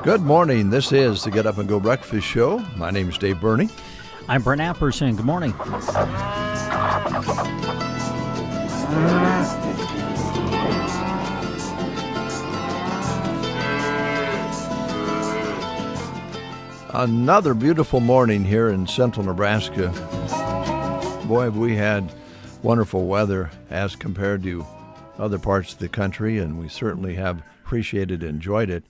Good morning. This is the Get Up and Go Breakfast Show. My name is Dave Burney. I'm Brent Apperson. Good morning. Another beautiful morning here in central Nebraska. Boy, have we had wonderful weather as compared to other parts of the country, and we certainly have appreciated and enjoyed it.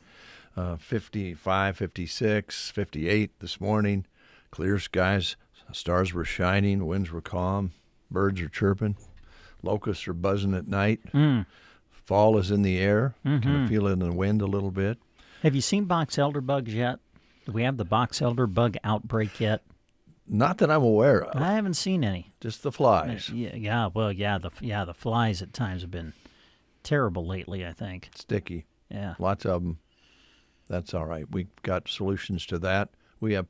55, 56, 58 this morning. Clear skies, stars were shining, winds were calm, birds are chirping, locusts are buzzing at night. Fall is in the air. Kind of feel it in the wind a little bit. Have you seen box elder bugs yet? Do we have the box elder bug outbreak yet? Not that I'm aware of. I haven't seen any. Just the flies. The flies at times have been terrible lately, I think. Sticky. Yeah. Lots of them. That's all right. We've got solutions to that. We have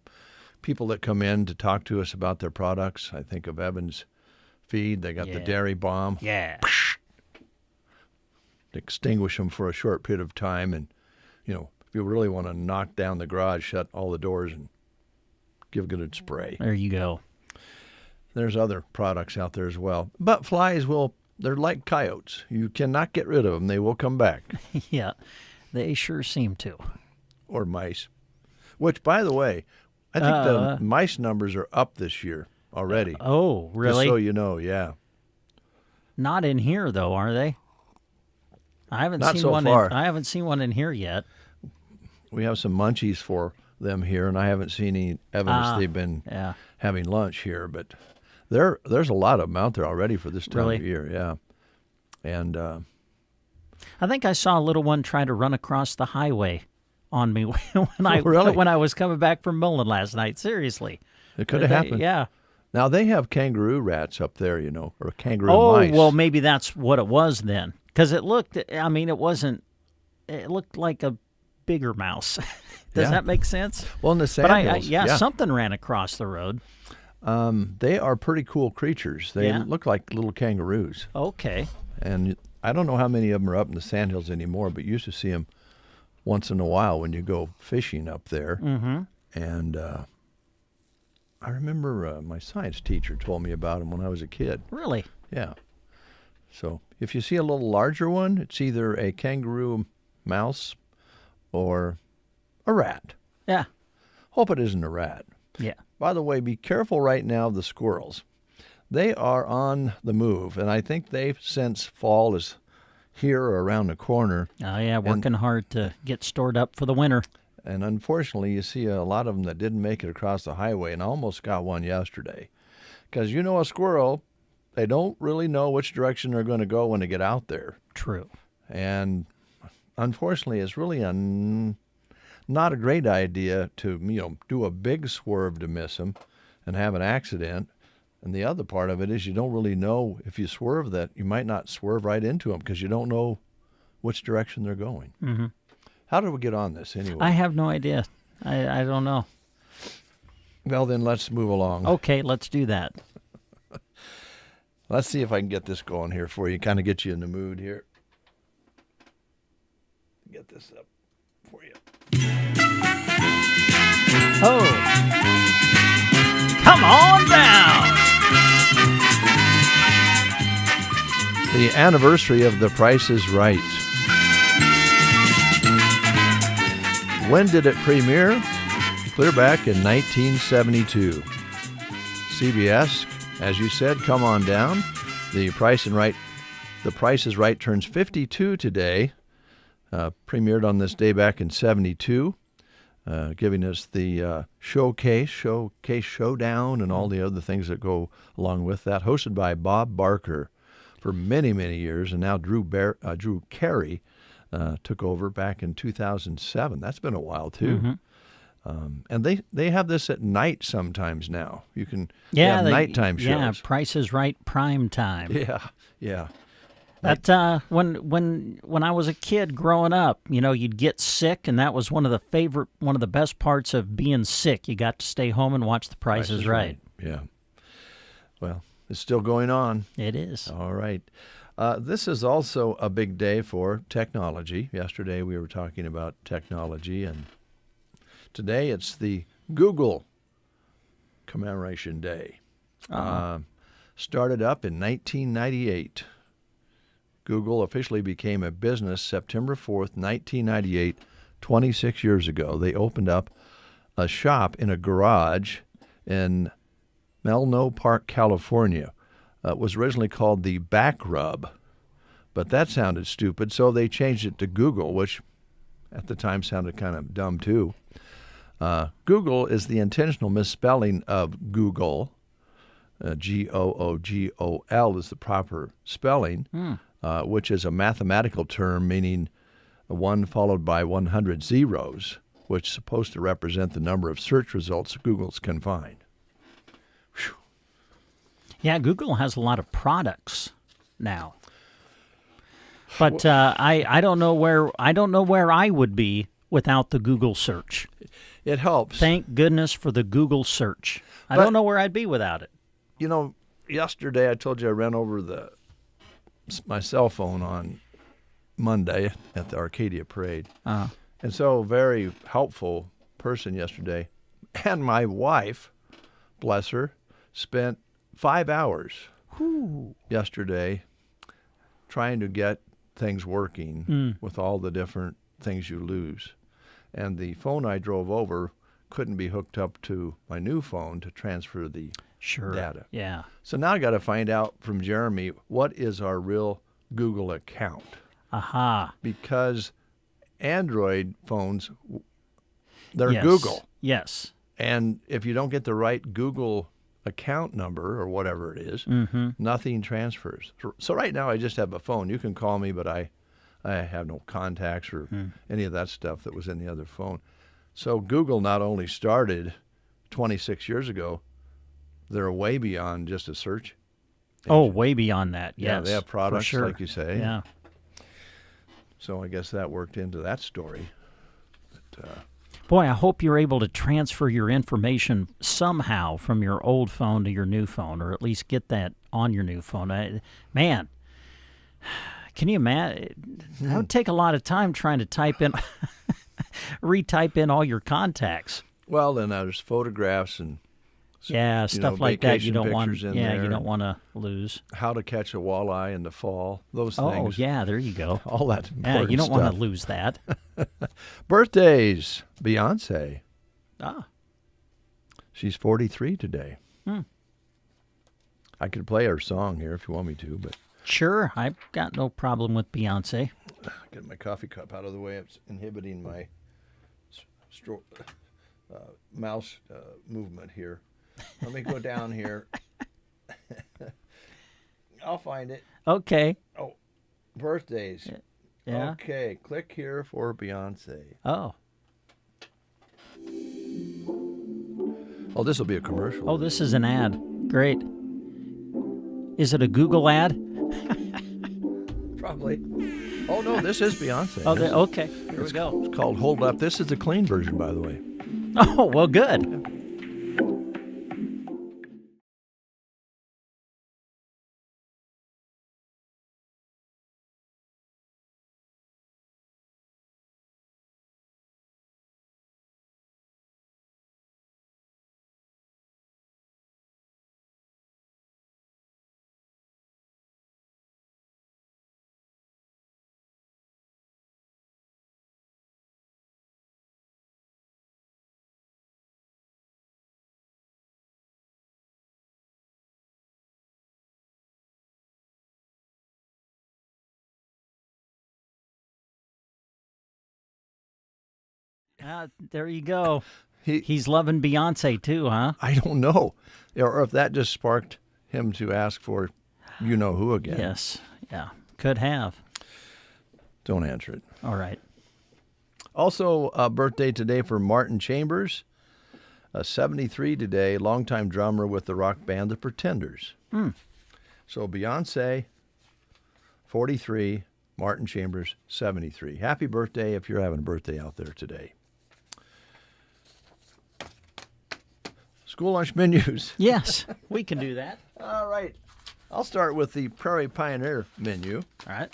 people that come in to talk to us about their products. I think of Evan's Feed. They got the dairy bomb. Yeah. Extinguish them for a short period of time. And, if you really want to knock down the garage, shut all the doors and give a good spray. There you go. There's other products out there as well. But flies they're like coyotes. You cannot get rid of them. They will come back. Yeah, they sure seem to. Or mice. Which, by the way, I think the mice numbers are up this year already. Oh, really? Just so you know, yeah. Not in here, though, are they? I haven't Not seen so one. far. I haven't seen one in here yet. We have some munchies for them here, and I haven't seen any evidence they've been having lunch here. But there's a lot of them out there already for this time of year, yeah. And I think I saw a little one try to run across the highway on me when I was coming back from Mullen last night. Seriously, it could have happened. Yeah. Now they have kangaroo rats up there, or kangaroo mice. Oh, well, maybe that's what it was then, because it looked. I mean, it wasn't. It looked like a bigger mouse. Does that make sense? Well, in the sandhills, something ran across the road. They are pretty cool creatures. They look like little kangaroos. Okay. And I don't know how many of them are up in the sandhills anymore, but you used to see them once in a while when you go fishing up there. Mm-hmm. And I remember my science teacher told me about them when I was a kid. Really? Yeah. So if you see a little larger one, it's either a kangaroo mouse or a rat. Yeah. Hope it isn't a rat. Yeah. By the way, be careful right now of the squirrels. They are on the move, and I think they sense fall is here or around the corner. Oh, yeah, working hard to get stored up for the winter. And unfortunately, you see a lot of them that didn't make it across the highway, and I almost got one yesterday. Because a squirrel, they don't really know which direction they're going to go when they get out there. True. And unfortunately, it's really not a great idea to do a big swerve to miss them and have an accident. And the other part of it is you don't really know if you swerve that you might not swerve right into them because you don't know which direction they're going. Mm-hmm. How did we get on this anyway? I have no idea. I don't know. Well, then let's move along. Okay, let's do that. Let's see if I can get this going here for you, kind of get you in the mood here. Get this up for you. Oh. Come on down. The anniversary of The Price is Right. When did it premiere? Clear back in 1972. CBS, as you said, come on down. The Price is Right turns 52 today. Premiered on this day back in 72, giving us the showcase showdown, and all the other things that go along with that. Hosted by Bob Barker for many, many years, and now Drew Carey took over back in 2007. That's been a while too. Mm-hmm. And they have this at night sometimes now. You can have nighttime shows. Yeah, Price is Right prime time. Yeah. That when I was a kid growing up, you'd get sick, and that was one of the best parts of being sick. You got to stay home and watch The Price is Right. Yeah. Well, it's still going on. It is. All right. This is also a big day for technology. Yesterday we were talking about technology and Today it's the Google Commemoration Day. Started up in 1998. Google officially became a business September 4th, 1998, 26 years ago. They opened up a shop in a garage in Menlo Park, California. It was originally called the Back Rub, but that sounded stupid, so they changed it to Google, which at the time sounded kind of dumb too. Google is the intentional misspelling of Google. Googol is the proper spelling, which is a mathematical term meaning one followed by 100 zeros, which is supposed to represent the number of search results Google can find. Whew. Yeah, Google has a lot of products now. But I don't know where I would be without the Google search. It helps. Thank goodness for the Google search. I don't know where I'd be without it. You know, yesterday I told you I ran over my cell phone on Monday at the Arcadia Parade. And so very helpful person yesterday. And my wife, bless her, spent 5 hours yesterday trying to get things working with all the different things you lose. And the phone I drove over couldn't be hooked up to my new phone to transfer the data. Yeah. So now I got to find out from Jeremy what is our real Google account. Aha. Because Android phones, they're Yes. Google. Yes. And if you don't get the right Google account number or whatever it is, nothing transfers. So right now I just have a phone. You can call me, but I have no contacts or any of that stuff that was in the other phone. So Google not only started 26 years ago, they're way beyond just a search engine. Oh, way beyond that, yes. Yeah, they have products, for sure. like you say. Yeah. So I guess that worked into that story. But, Boy, I hope you're able to transfer your information somehow from your old phone to your new phone, or at least get that on your new phone. Man, can you imagine? That would take a lot of time trying to type in, retype in all your contacts. well, then there's photographs and stuff like that. You vacation don't want. pictures in Yeah, there. you don't want to lose. How to catch a walleye in the fall, those Oh, things. yeah, there you go. All that important Yeah, you don't want stuff. to lose that. Birthdays. Beyonce. Ah, She's 43 today. I could play her song here if you want me to, but sure. I've got no problem with Beyonce. get my coffee cup out of the way. It's inhibiting my mouse movement here. Let me go down here. I'll find it. Okay. Oh, birthdays. Yeah. Okay, click here for Beyonce. Oh. Oh, this will be a commercial. Oh, this is an ad. Great. Is it a Google ad? Probably. Oh, no, this is Beyonce. Oh, okay. Here we go. It's called Hold Up. This is the clean version, by the way. Oh, well, good. There you go. He's loving Beyonce too, huh? I don't know. Or if that just sparked him to ask for you-know-who again. Yes. Yeah. Could have. Don't answer it. All right. Also, a birthday today for Martin Chambers, 73 today, longtime drummer with the rock band The Pretenders. So Beyonce, 43, Martin Chambers, 73. Happy birthday if you're having a birthday out there today. School lunch menus. Yes, we can do that. All right. I'll start with the Prairie Pioneer menu. All right.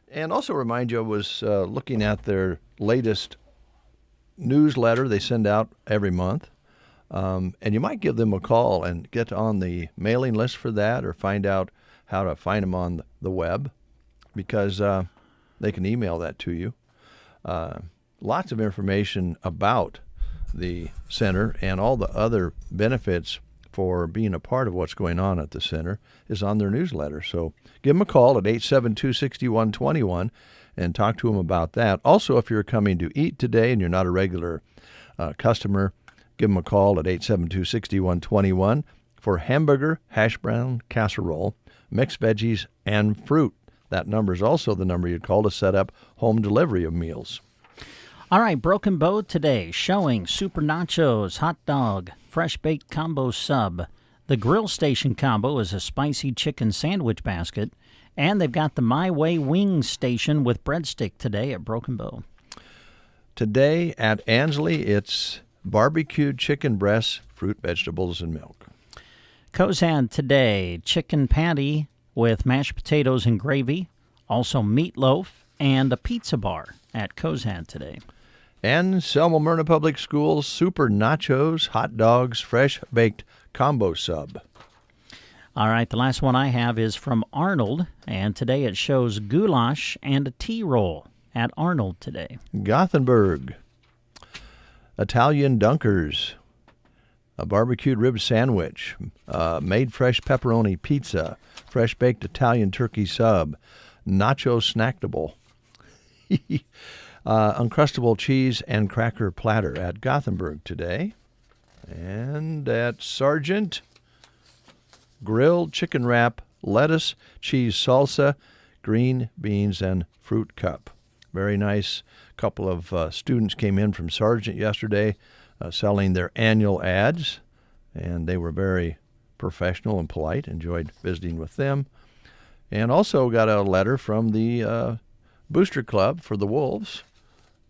And also remind you, I was looking at their latest newsletter they send out every month. And you might give them a call and get on the mailing list for that, or find out how to find them on the web, because they can email that to you. Lots of information about the center and all the other benefits for being a part of what's going on at the center is on their newsletter. So give them a call at 872-6121 and talk to them about that. Also, if you're coming to eat today and you're not a regular customer, give them a call at 872-6121 for hamburger, hash brown, casserole, mixed veggies, and fruit. That number is also the number you'd call to set up home delivery of meals. All right, Broken Bow today, showing Super Nachos, hot dog, fresh baked combo sub. The Grill Station combo is a spicy chicken sandwich basket. And they've got the My Way Wing Station with breadstick today at Broken Bow. Today at Ansley, it's barbecued chicken breasts, fruit, vegetables, and milk. Cozad today, chicken patty with mashed potatoes and gravy, also meatloaf, and a pizza bar at Cozad today. And Selma Myrna Public Schools, Super Nachos, hot dogs, fresh baked combo sub. All right, the last one I have is from Arnold, and today it shows goulash and a tea roll at Arnold today. Gothenburg, Italian Dunkers, a barbecued rib sandwich, made fresh pepperoni pizza, fresh baked Italian turkey sub, nacho snackable, Uncrustable cheese and cracker platter at Gothenburg today. And at Sargent, grilled chicken wrap, lettuce, cheese salsa, green beans, and fruit cup. Very nice. Couple of students came in from Sargent yesterday selling their annual ads, and they were very professional and polite. Enjoyed visiting with them. And also got a letter from the Booster Club for the Wolves,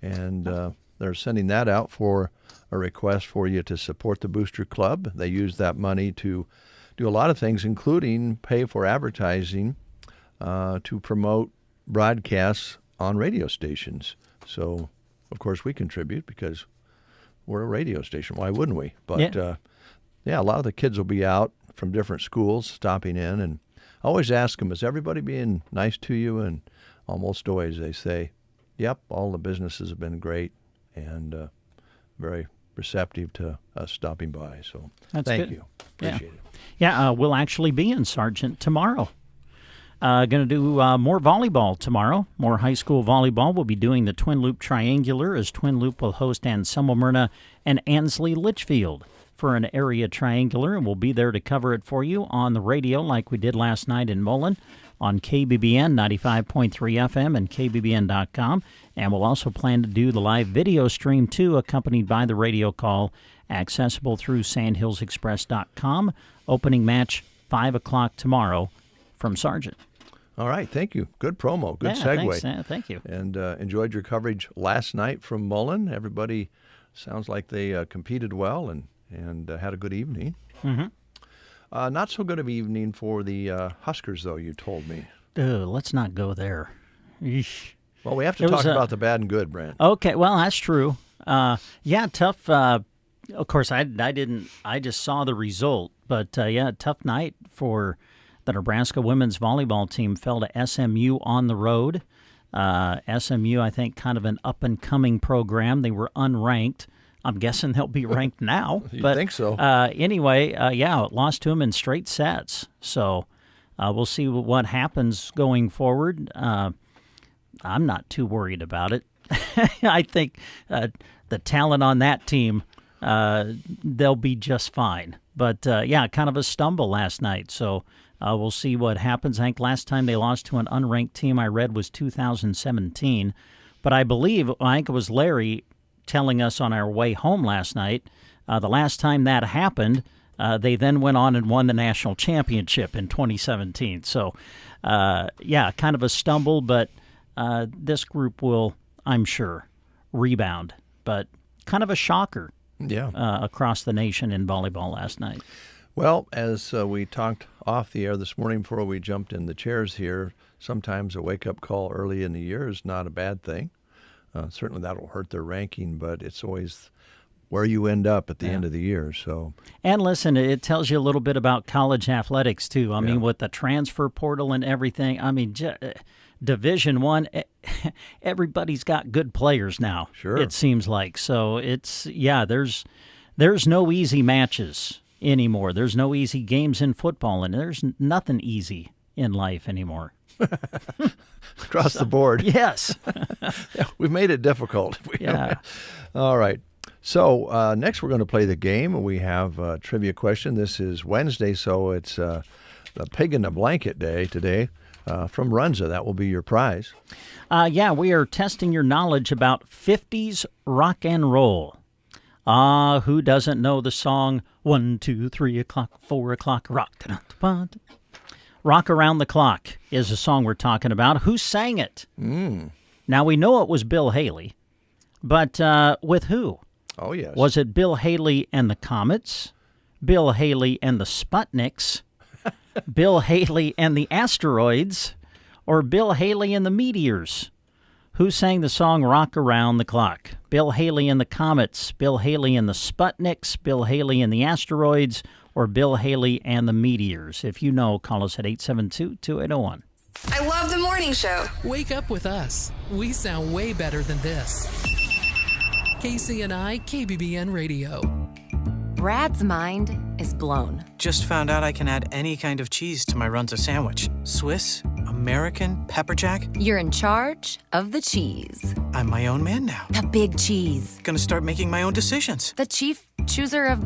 and they're sending that out for a request for you to support the Booster Club. They use that money to do a lot of things, including pay for advertising to promote broadcasts on radio stations. So, of course, we contribute because we're a radio station. Why wouldn't we? But, yeah, a lot of the kids will be out from different schools stopping in, and I always ask them, is everybody being nice to you? And almost always they say, yep, all the businesses have been great and very receptive to us stopping by. So thank you. Appreciate it. Yeah, we'll actually be in Sargent tomorrow. Going to do more volleyball tomorrow, more high school volleyball. We'll be doing the Twin Loop Triangular, as Twin Loop will host Anselmo Myrna and Ansley Litchfield for an area triangular, and we'll be there to cover it for you on the radio like we did last night in Mullen on KBBN 95.3 FM and KBBN.com. And we'll also plan to do the live video stream, too, accompanied by the radio call, accessible through sandhillsexpress.com. Opening match, 5 o'clock tomorrow from Sargent. All right, thank you. Good promo, good segue. Thanks, thank you. And enjoyed your coverage last night from Mullen. Everybody sounds like they competed well and had a good evening. Mm-hmm. Not so good of an evening for the Huskers, though, you told me. Let's not go there. Eesh. Well, we have to talk about the bad and good, Brent. Okay, well, that's true. Yeah, tough. Of course, I just saw the result. But, yeah, tough night for the Nebraska women's volleyball team. Fell to SMU on the road. SMU, I think, kind of an up-and-coming program. They were unranked. I'm guessing they'll be ranked now. You think so? Anyway, yeah, lost to them in straight sets. So we'll see what happens going forward. I'm not too worried about it. I think the talent on that team, they'll be just fine. But, yeah, kind of a stumble last night. So we'll see what happens. I think last time they lost to an unranked team I read was 2017. But I think it was Larry telling us on our way home last night, the last time that happened, they then went on and won the national championship in 2017. So, yeah, kind of a stumble, but this group will, I'm sure, rebound. But kind of a shocker across the nation in volleyball last night. Well, as we talked off the air this morning before we jumped in the chairs here, sometimes a wake-up call early in the year is not a bad thing. Certainly that'll hurt their ranking, but it's always where you end up at the end of the year. So, and listen, it tells you a little bit about college athletics too. I mean, with the transfer portal and everything. I mean, Division I, everybody's got good players now. Sure, it seems like. So it's there's no easy matches anymore. There's no easy games in football, and there's nothing easy in life anymore. Across the board. Yes. We've made it difficult. Yeah. All right. So next we're going to play the game. We have a trivia question. This is Wednesday, so it's the Pig in the Blanket Day today from Runza. That will be your prize. We are testing your knowledge about 50s rock and roll. Who doesn't know the song 1, 2, 3 o'clock, 4 o'clock, rock? Rock Around the Clock is the song we're talking about. Who sang it? Now, we know it was Bill Haley, but with who? Oh, yes. Was it Bill Haley and the Comets, Bill Haley and the Sputniks, Bill Haley and the Asteroids, or Bill Haley and the Meteors? Who sang the song Rock Around the Clock? Bill Haley and the Comets, Bill Haley and the Sputniks, Bill Haley and the Asteroids, or Bill Haley and the Meteors? If you know, call us at 872-2801. I love the morning show. Wake up with us. We sound way better than this. KCNI KBBN Radio. Brad's mind is blown. Just found out I can add any kind of cheese to my Runza sandwich. Swiss, American, pepper jack. You're in charge of the cheese. I'm my own man now. The big cheese. Gonna start making my own decisions. The chief chooser of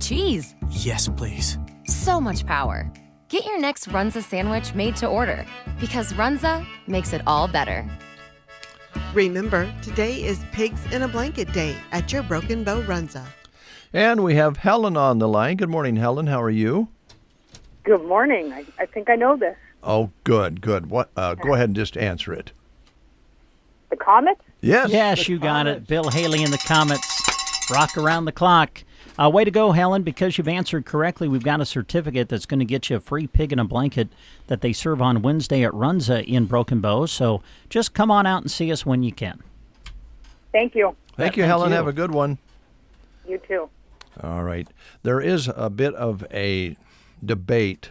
cheese. Yes, please. So much power. Get your next Runza sandwich made to order, because Runza makes it all better. Remember, today is Pigs in a Blanket Day at your Broken Bow Runza. And we have Helen on the line. Good morning, Helen. How are you? Good morning. I think I know this. Oh, good. What? Go ahead and just answer it. The Comets? Yes. Yes, you got it. Bill Haley and the Comets. Rock Around the Clock. Way to go, Helen. Because you've answered correctly, we've got a certificate that's going to get you a free pig in a blanket that they serve on Wednesday at Runza in Broken Bow. So just come on out and see us when you can. Thank you. Thank you, Helen. Have a good one. You too. All right. There is a bit of a debate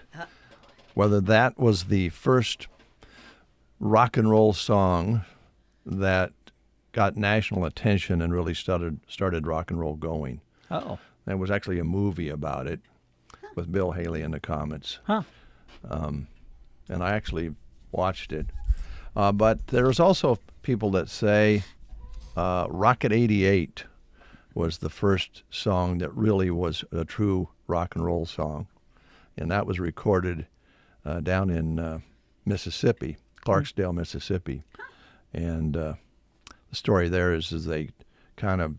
whether that was the first rock and roll song that got national attention and really started rock and roll going. Oh. There was actually a movie about it with Bill Haley and the Comets. Huh. And I actually watched it. But there's also people that say Rocket 88 was the first song that really was a true rock and roll song. And that was recorded down in Mississippi, Clarksdale, Mississippi. And the story there is they kind of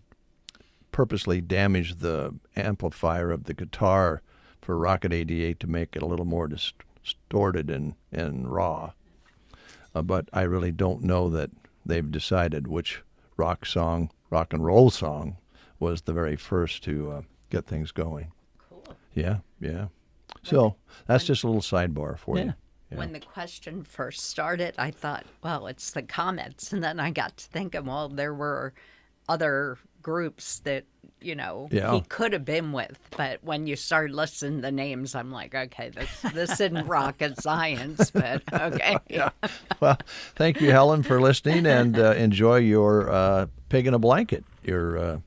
purposely damaged the amplifier of the guitar for Rocket 88 to make it a little more distorted and raw. But I really don't know that they've decided which rock and roll song was the very first to get things going. Cool. Yeah. So that's just a little sidebar for you. Yeah. When the question first started, I thought, well, it's the Comets. And then I got to thinking, well, there were other groups that, he could have been with. But when you start listing the names, I'm like, okay, this isn't rocket science, but okay. Yeah. Well, thank you, Helen, for listening, and enjoy your pig in a blanket, your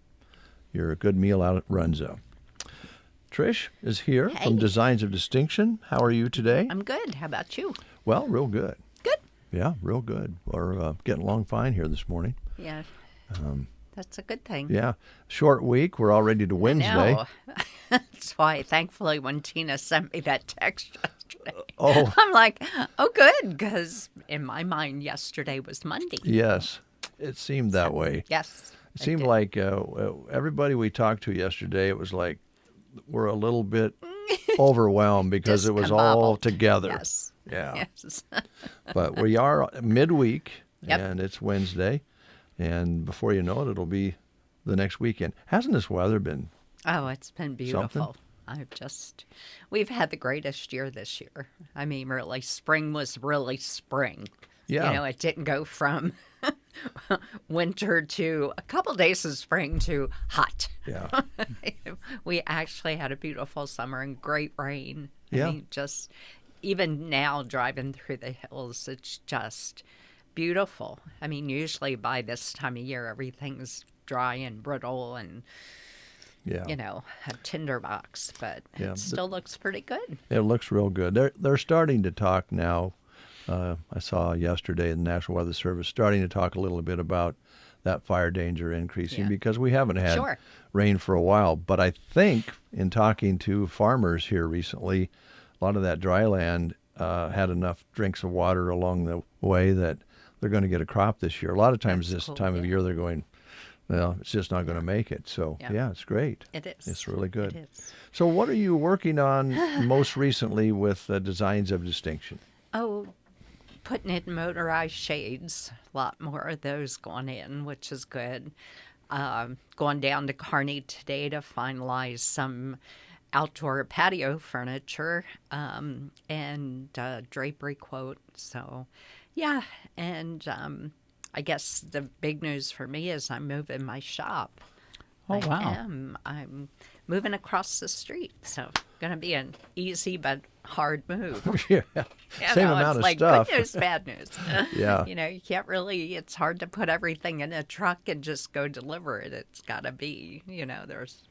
good meal out at Runza. Trish is here from Designs of Distinction. How are you today? I'm good. How about you? Well, real good. Good. Yeah, real good. We're getting along fine here this morning. Yeah. That's a good thing. Yeah. Short week. We're already to Wednesday. No. That's why, thankfully, when Tina sent me that text yesterday, Oh. I'm like, oh, good, because in my mind, yesterday was Monday. Yes. It seemed that way. Yes. It seemed like everybody we talked to yesterday, it was like we're a little bit overwhelmed because it was all together. Yes. Yeah. Yes. But we are midweek, Yep. and it's Wednesday, and before you know it, it'll be the next weekend. Hasn't this weather been? Oh, it's been beautiful. Something? We've had the greatest year this year. I mean, really, spring was really spring. Yeah. It didn't go from winter to a couple days of spring to hot. Yeah. We actually had a beautiful summer and great rain. Yeah. I mean, just even now driving through the hills, it's just beautiful. I mean, usually by this time of year, everything's dry and brittle and, a tinderbox, but it still looks pretty good. It looks real good. They're starting to talk now. I saw yesterday the National Weather Service starting to talk a little bit about that fire danger increasing because we haven't had rain for a while. But I think in talking to farmers here recently, a lot of that dry land had enough drinks of water along the way that they're going to get a crop this year. A lot of times this time of year they're going, well, it's just not going to make it. So, it's great. It is. It's really good. It is. So what are you working on most recently with Designs of Distinction? Oh, putting in motorized shades. A lot more of those going in, which is good. Going down to Kearney today to finalize some outdoor patio furniture and drapery quote. So, and I guess the big news for me is I'm moving my shop. Oh, wow. I'm moving across the street, so going to be an easy but hard move. Same amount of like stuff. Good news, bad news. Yeah. You can't really, it's hard to put everything in a truck and just go deliver it. It's got to be, there's.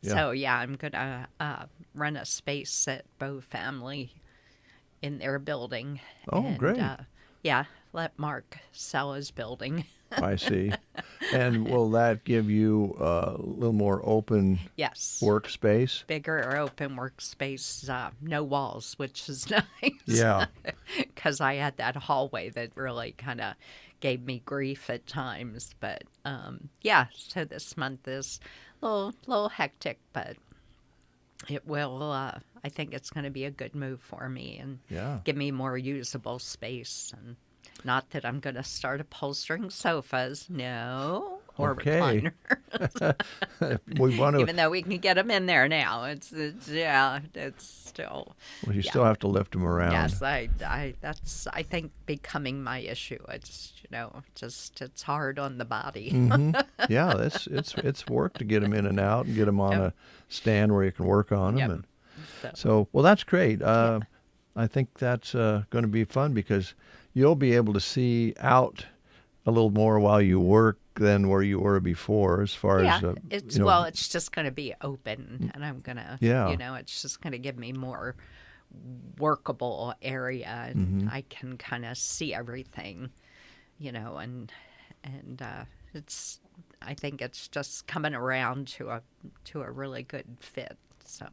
Yeah. So, I'm going to rent a space at Bow Family in their building. Oh, and, great. Let Mark sell his building. I see. And will that give you a little more open workspace? Bigger or open workspace, no walls, which is nice. Yeah. Because I had that hallway that really kind of gave me grief at times. But, so this month is a little hectic, but it will, I think it's going to be a good move for me and give me more usable space. And not that I'm going to start upholstering sofas, no, or recliners. We want to, even though we can get them in there now. It's still. Well, you still have to lift them around. Yes, that's I think becoming my issue. It's it's hard on the body. Mm-hmm. Yeah, it's work to get them in and out and get them on a stand where you can work on them. And so that's great. I think that's going to be fun because you'll be able to see out a little more while you work than where you were before as far as it's just going to be open and I'm going to it's just going to give me more workable area and I can kind of see everything, and it's I think it's just coming around to a really good fit. So,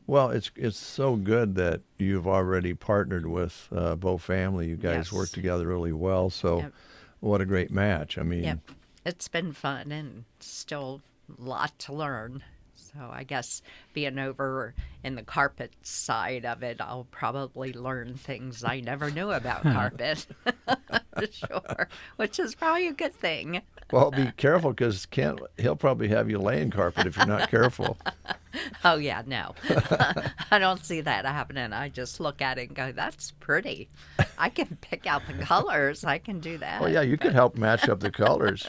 well, it's so good that you've already partnered with Bow Family. You guys work together really well. So, what a great match. I mean, it's been fun and still a lot to learn. So, I guess being over in the carpet side of it, I'll probably learn things I never knew about carpet. Sure, which is probably a good thing. Well, be careful because he'll probably have you laying carpet if you're not careful. Oh, yeah, no. I don't see that happening. I just look at it and go, that's pretty. I can pick out the colors. I can do that. Well, yeah, you could help match up the colors.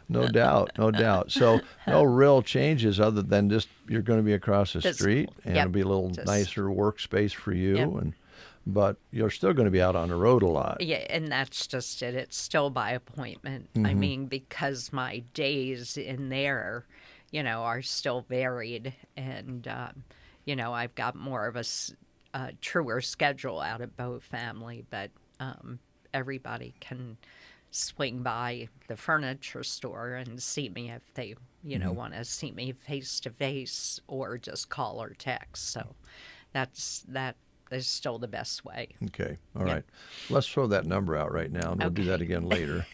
No doubt. So no real changes other than just you're going to be across the street and it'll be a little nicer workspace for you. But you're still going to be out on the road a lot. Yeah, and that's just it. It's still by appointment. I mean, because my days in there, are still varied. And, I've got more of a truer schedule out at Bow Family. But everybody can swing by the furniture store and see me if they, want to see me face-to-face or just call or text. So that is still the best way. Okay. All right. Let's throw that number out right now, and we'll do that again later.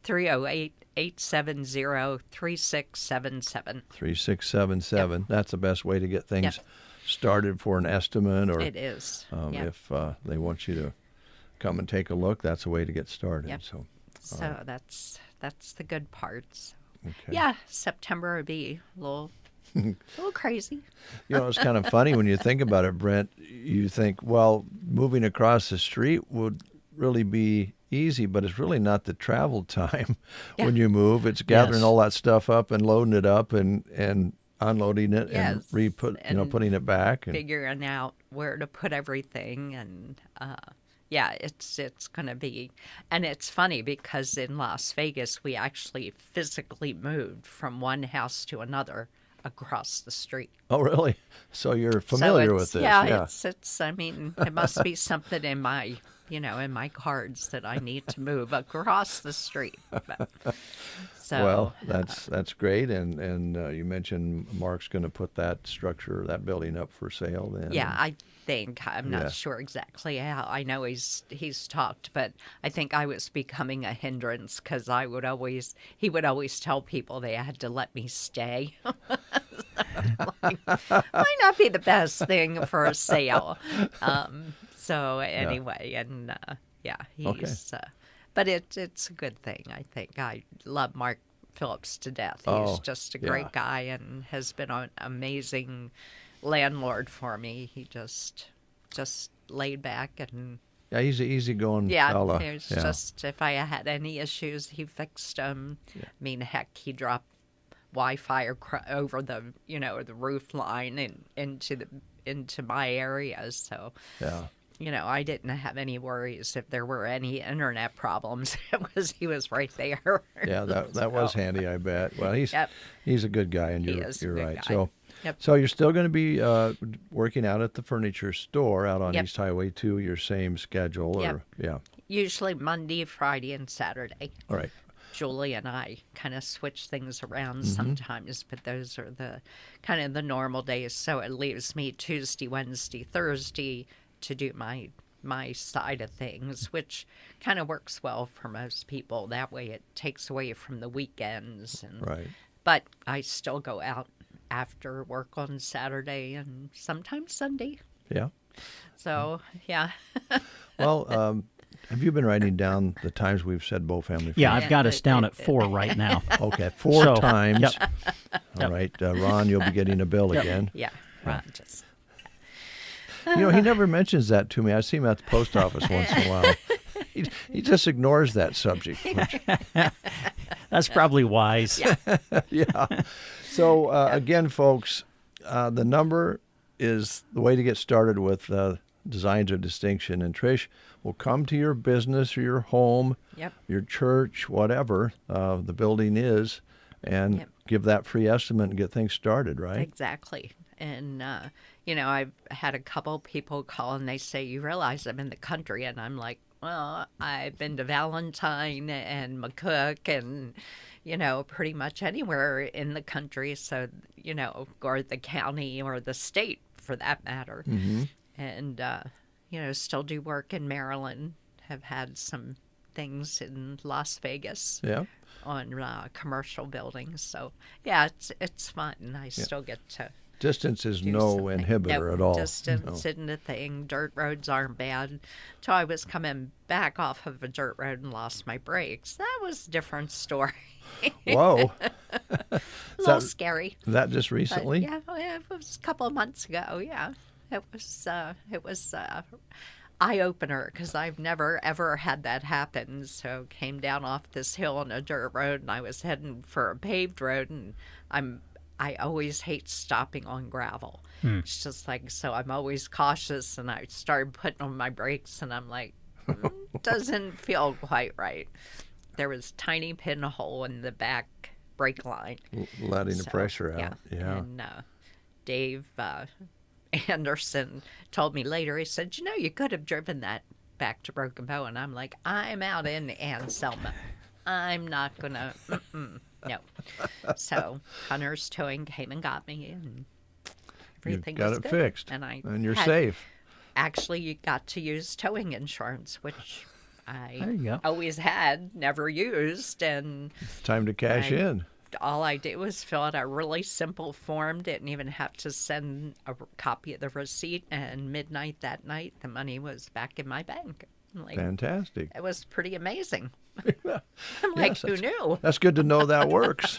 308-870-3677. 3677. That's the best way to get things started for an estimate. Or it is. If they want you to come and take a look, that's a way to get started. Yep. So right. that's the good parts. Okay. Yeah, September would be a little crazy. It's kind of funny when you think about it, Brent. You think, well, moving across the street would really be easy, but it's really not the travel time when you move. It's gathering all that stuff up and loading it up and unloading it and putting it back. And figuring out where to put everything. And it's going to be, and it's funny because in Las Vegas, we actually physically moved from one house to another across the street. Oh, really? So you're familiar with this? Yeah, it's, I mean, it must be something in my, in my cards that I need to move across the street. But, well, that's great. And you mentioned Mark's going to put that building up for sale then. Yeah, I think. I'm not sure exactly how. I know he's talked, but I think I was becoming a hindrance because he would always tell people they had to let me stay. Might not be the best thing for a sale. So anyway, and he's, but it's a good thing. I think I love Mark Phillips to death. He's just a great guy and has been an amazing landlord for me. He just laid back and he's an easygoing fella. There's just if I had any issues, he fixed them. I mean, heck, he dropped Wi-Fi over the the roof line and into my area. So I didn't have any worries if there were any internet problems. He was right there. Yeah, that was handy, I bet. Well, he's a good guy, and you're right. Guy. So you're still going to be working out at the furniture store out on East Highway 2, your same schedule, or usually Monday, Friday, and Saturday. All right. Julie and I kind of switch things around sometimes, but those are the kind of the normal days. So it leaves me Tuesday, Wednesday, Thursday to do my side of things, which kind of works well for most people. That way it takes away from the weekends. But I still go out after work on Saturday and sometimes Sunday. Yeah. So, yeah. Well, have you been writing down the times we've said Bow Family Fun? Yeah, I've got us down at 4 right now. Okay, 4 times. Yep. All right, Ron, you'll be getting a bill again. Yeah, Ron just... he never mentions that to me. I see him at the post office once in a while. He just ignores that subject. That's probably wise. Yeah. So, again, folks, the number is the way to get started with Designs of Distinction. And Trish will come to your business or your home, your church, whatever the building is, and give that free estimate and get things started, right? Exactly. And, I've had a couple people call and they say, you realize I'm in the country. And I'm like, well, I've been to Valentine and McCook and, pretty much anywhere in the country. So, or the county or the state for that matter. Mm-hmm. And, still do work in Maryland. Have had some things in Las Vegas on commercial buildings. So, it's fun. I still get to... Distance is no inhibitor at all. Distance isn't a thing. Dirt roads aren't bad. Till I was coming back off of a dirt road and lost my brakes. That was a different story. Whoa. A little scary. That just recently? But it was a couple of months ago, It was eye-opener because I've never, ever had that happen. So came down off this hill on a dirt road and I was heading for a paved road and I always hate stopping on gravel. It's just like, so I'm always cautious and I started putting on my brakes and I'm like, doesn't feel quite right. There was a tiny pinhole in the back brake line. Letting the pressure out. Yeah. And Dave Anderson told me later, he said, you could have driven that back to Broken Bow. And I'm like, I'm out in Anselma. I'm not going to, no. So Hunter's Towing came and got me, and everything got was it good. Fixed, and you're safe. Actually, you got to use towing insurance, which I always had, never used, and time to cash in. All I did was fill out a really simple form. Didn't even have to send a copy of the receipt. And midnight that night, the money was back in my bank. Fantastic. It was pretty amazing. I'm like, who knew? That's good to know that works.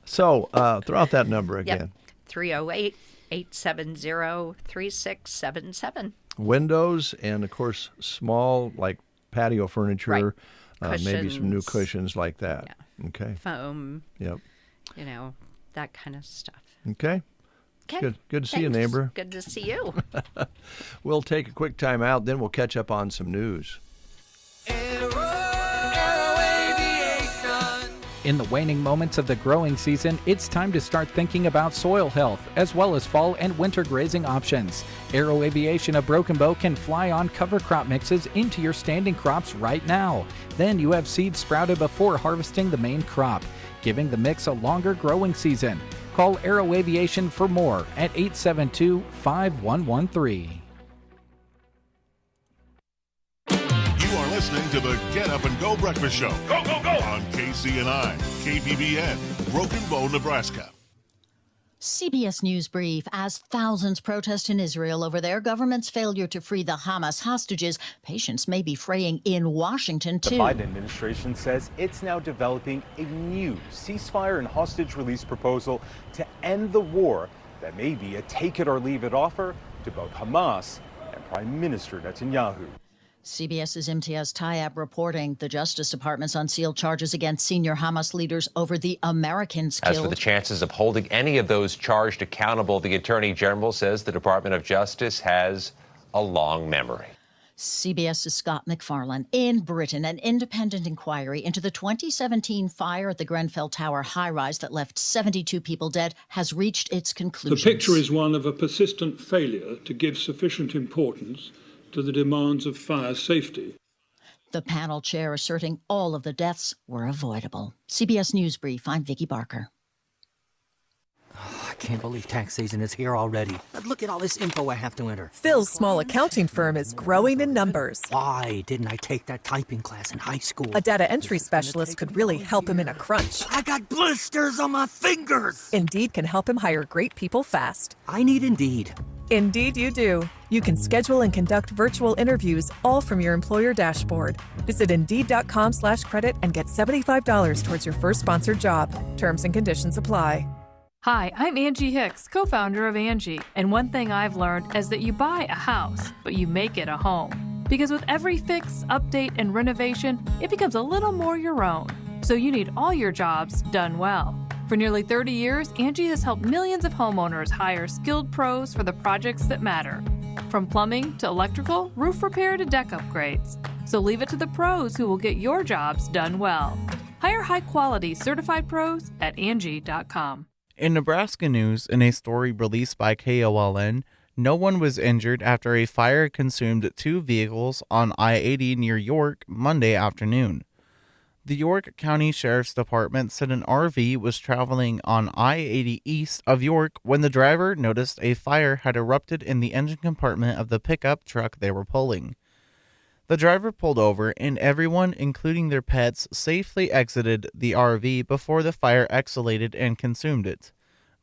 So throw out that number again. 308-870-3677. Windows and, of course, small, like patio furniture, maybe some new Cushions. cushions like that. Yeah. Okay. Foam, Yep. that kind of stuff. Okay. Okay. Good to see you, Thanks. neighbor. Good to see you. We'll take a quick time out, then we'll catch up on some news. In the waning moments of the growing season, it's time to start thinking about soil health, as well as fall and winter grazing options. Aero Aviation of Broken Bow can fly on cover crop mixes into your standing crops right now. Then you have seeds sprouted before harvesting the main crop, giving the mix a longer growing season. Call Aero Aviation for more at 872-5113. You are listening to the Get Up and Go Breakfast Show. Go, go, go! On KCNI, KBBN, Broken Bow, Nebraska. CBS News Brief. As thousands protest in Israel over their government's failure to free the Hamas hostages, patients may be fraying in Washington, too. The Biden administration says it's now developing a new ceasefire and hostage release proposal to end the war that may be a take-it-or-leave-it offer to both Hamas and Prime Minister Netanyahu. CBS's Imtiaz Tayyab reporting the Justice Department's unsealed charges against senior Hamas leaders over the Americans killed. As for the chances of holding any of those charged accountable, the Attorney General says the Department of Justice has a long memory. CBS's Scott McFarlane. In Britain, an independent inquiry into the 2017 fire at the Grenfell Tower high-rise that left 72 people dead has reached its conclusions. The picture is one of a persistent failure to give sufficient importance to the demands of fire safety. The panel chair asserting all of the deaths were avoidable. CBS News Brief, I'm Vicki Barker. I can't believe tax season is here already. Look at all this info I have to enter. Phil's small accounting firm is growing in numbers. Why didn't I take that typing class in high school? A data entry specialist could really help him in a crunch. I got blisters on my fingers. Indeed can help him hire great people fast. I need Indeed. Indeed you do. You can schedule and conduct virtual interviews all from your employer dashboard. Visit Indeed.com/credit and get $75 towards your first sponsored job. Terms and conditions apply. Hi, I'm Angie Hicks, co-founder of Angie, and one thing I've learned is that you buy a house, but you make it a home. Because with every fix, update, and renovation, it becomes a little more your own. So you need all your jobs done well. For nearly 30 years, Angie has helped millions of homeowners hire skilled pros for the projects that matter. From plumbing to electrical, roof repair to deck upgrades. So leave it to the pros who will get your jobs done well. Hire high-quality certified pros at Angie.com. In Nebraska news, in a story released by KOLN, no one was injured after a fire consumed 2 vehicles on I-80 near York Monday afternoon. The York County Sheriff's Department said an RV was traveling on I-80 east of York when the driver noticed a fire had erupted in the engine compartment of the pickup truck they were pulling. The driver pulled over, and everyone, including their pets, safely exited the RV before the fire escalated and consumed it.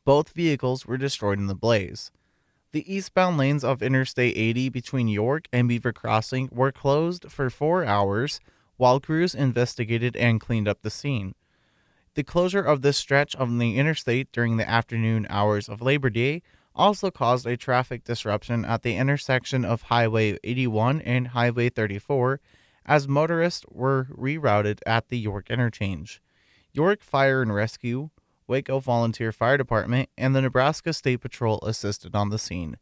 Both vehicles were destroyed in the blaze. The eastbound lanes of Interstate 80 between York and Beaver Crossing were closed for 4 hours while crews investigated and cleaned up the scene. The closure of this stretch of the interstate during the afternoon hours of Labor Day also caused a traffic disruption at the intersection of Highway 81 and Highway 34 as motorists were rerouted at the York interchange. York Fire and Rescue, Waco Volunteer Fire Department, and the Nebraska State Patrol assisted on the scene.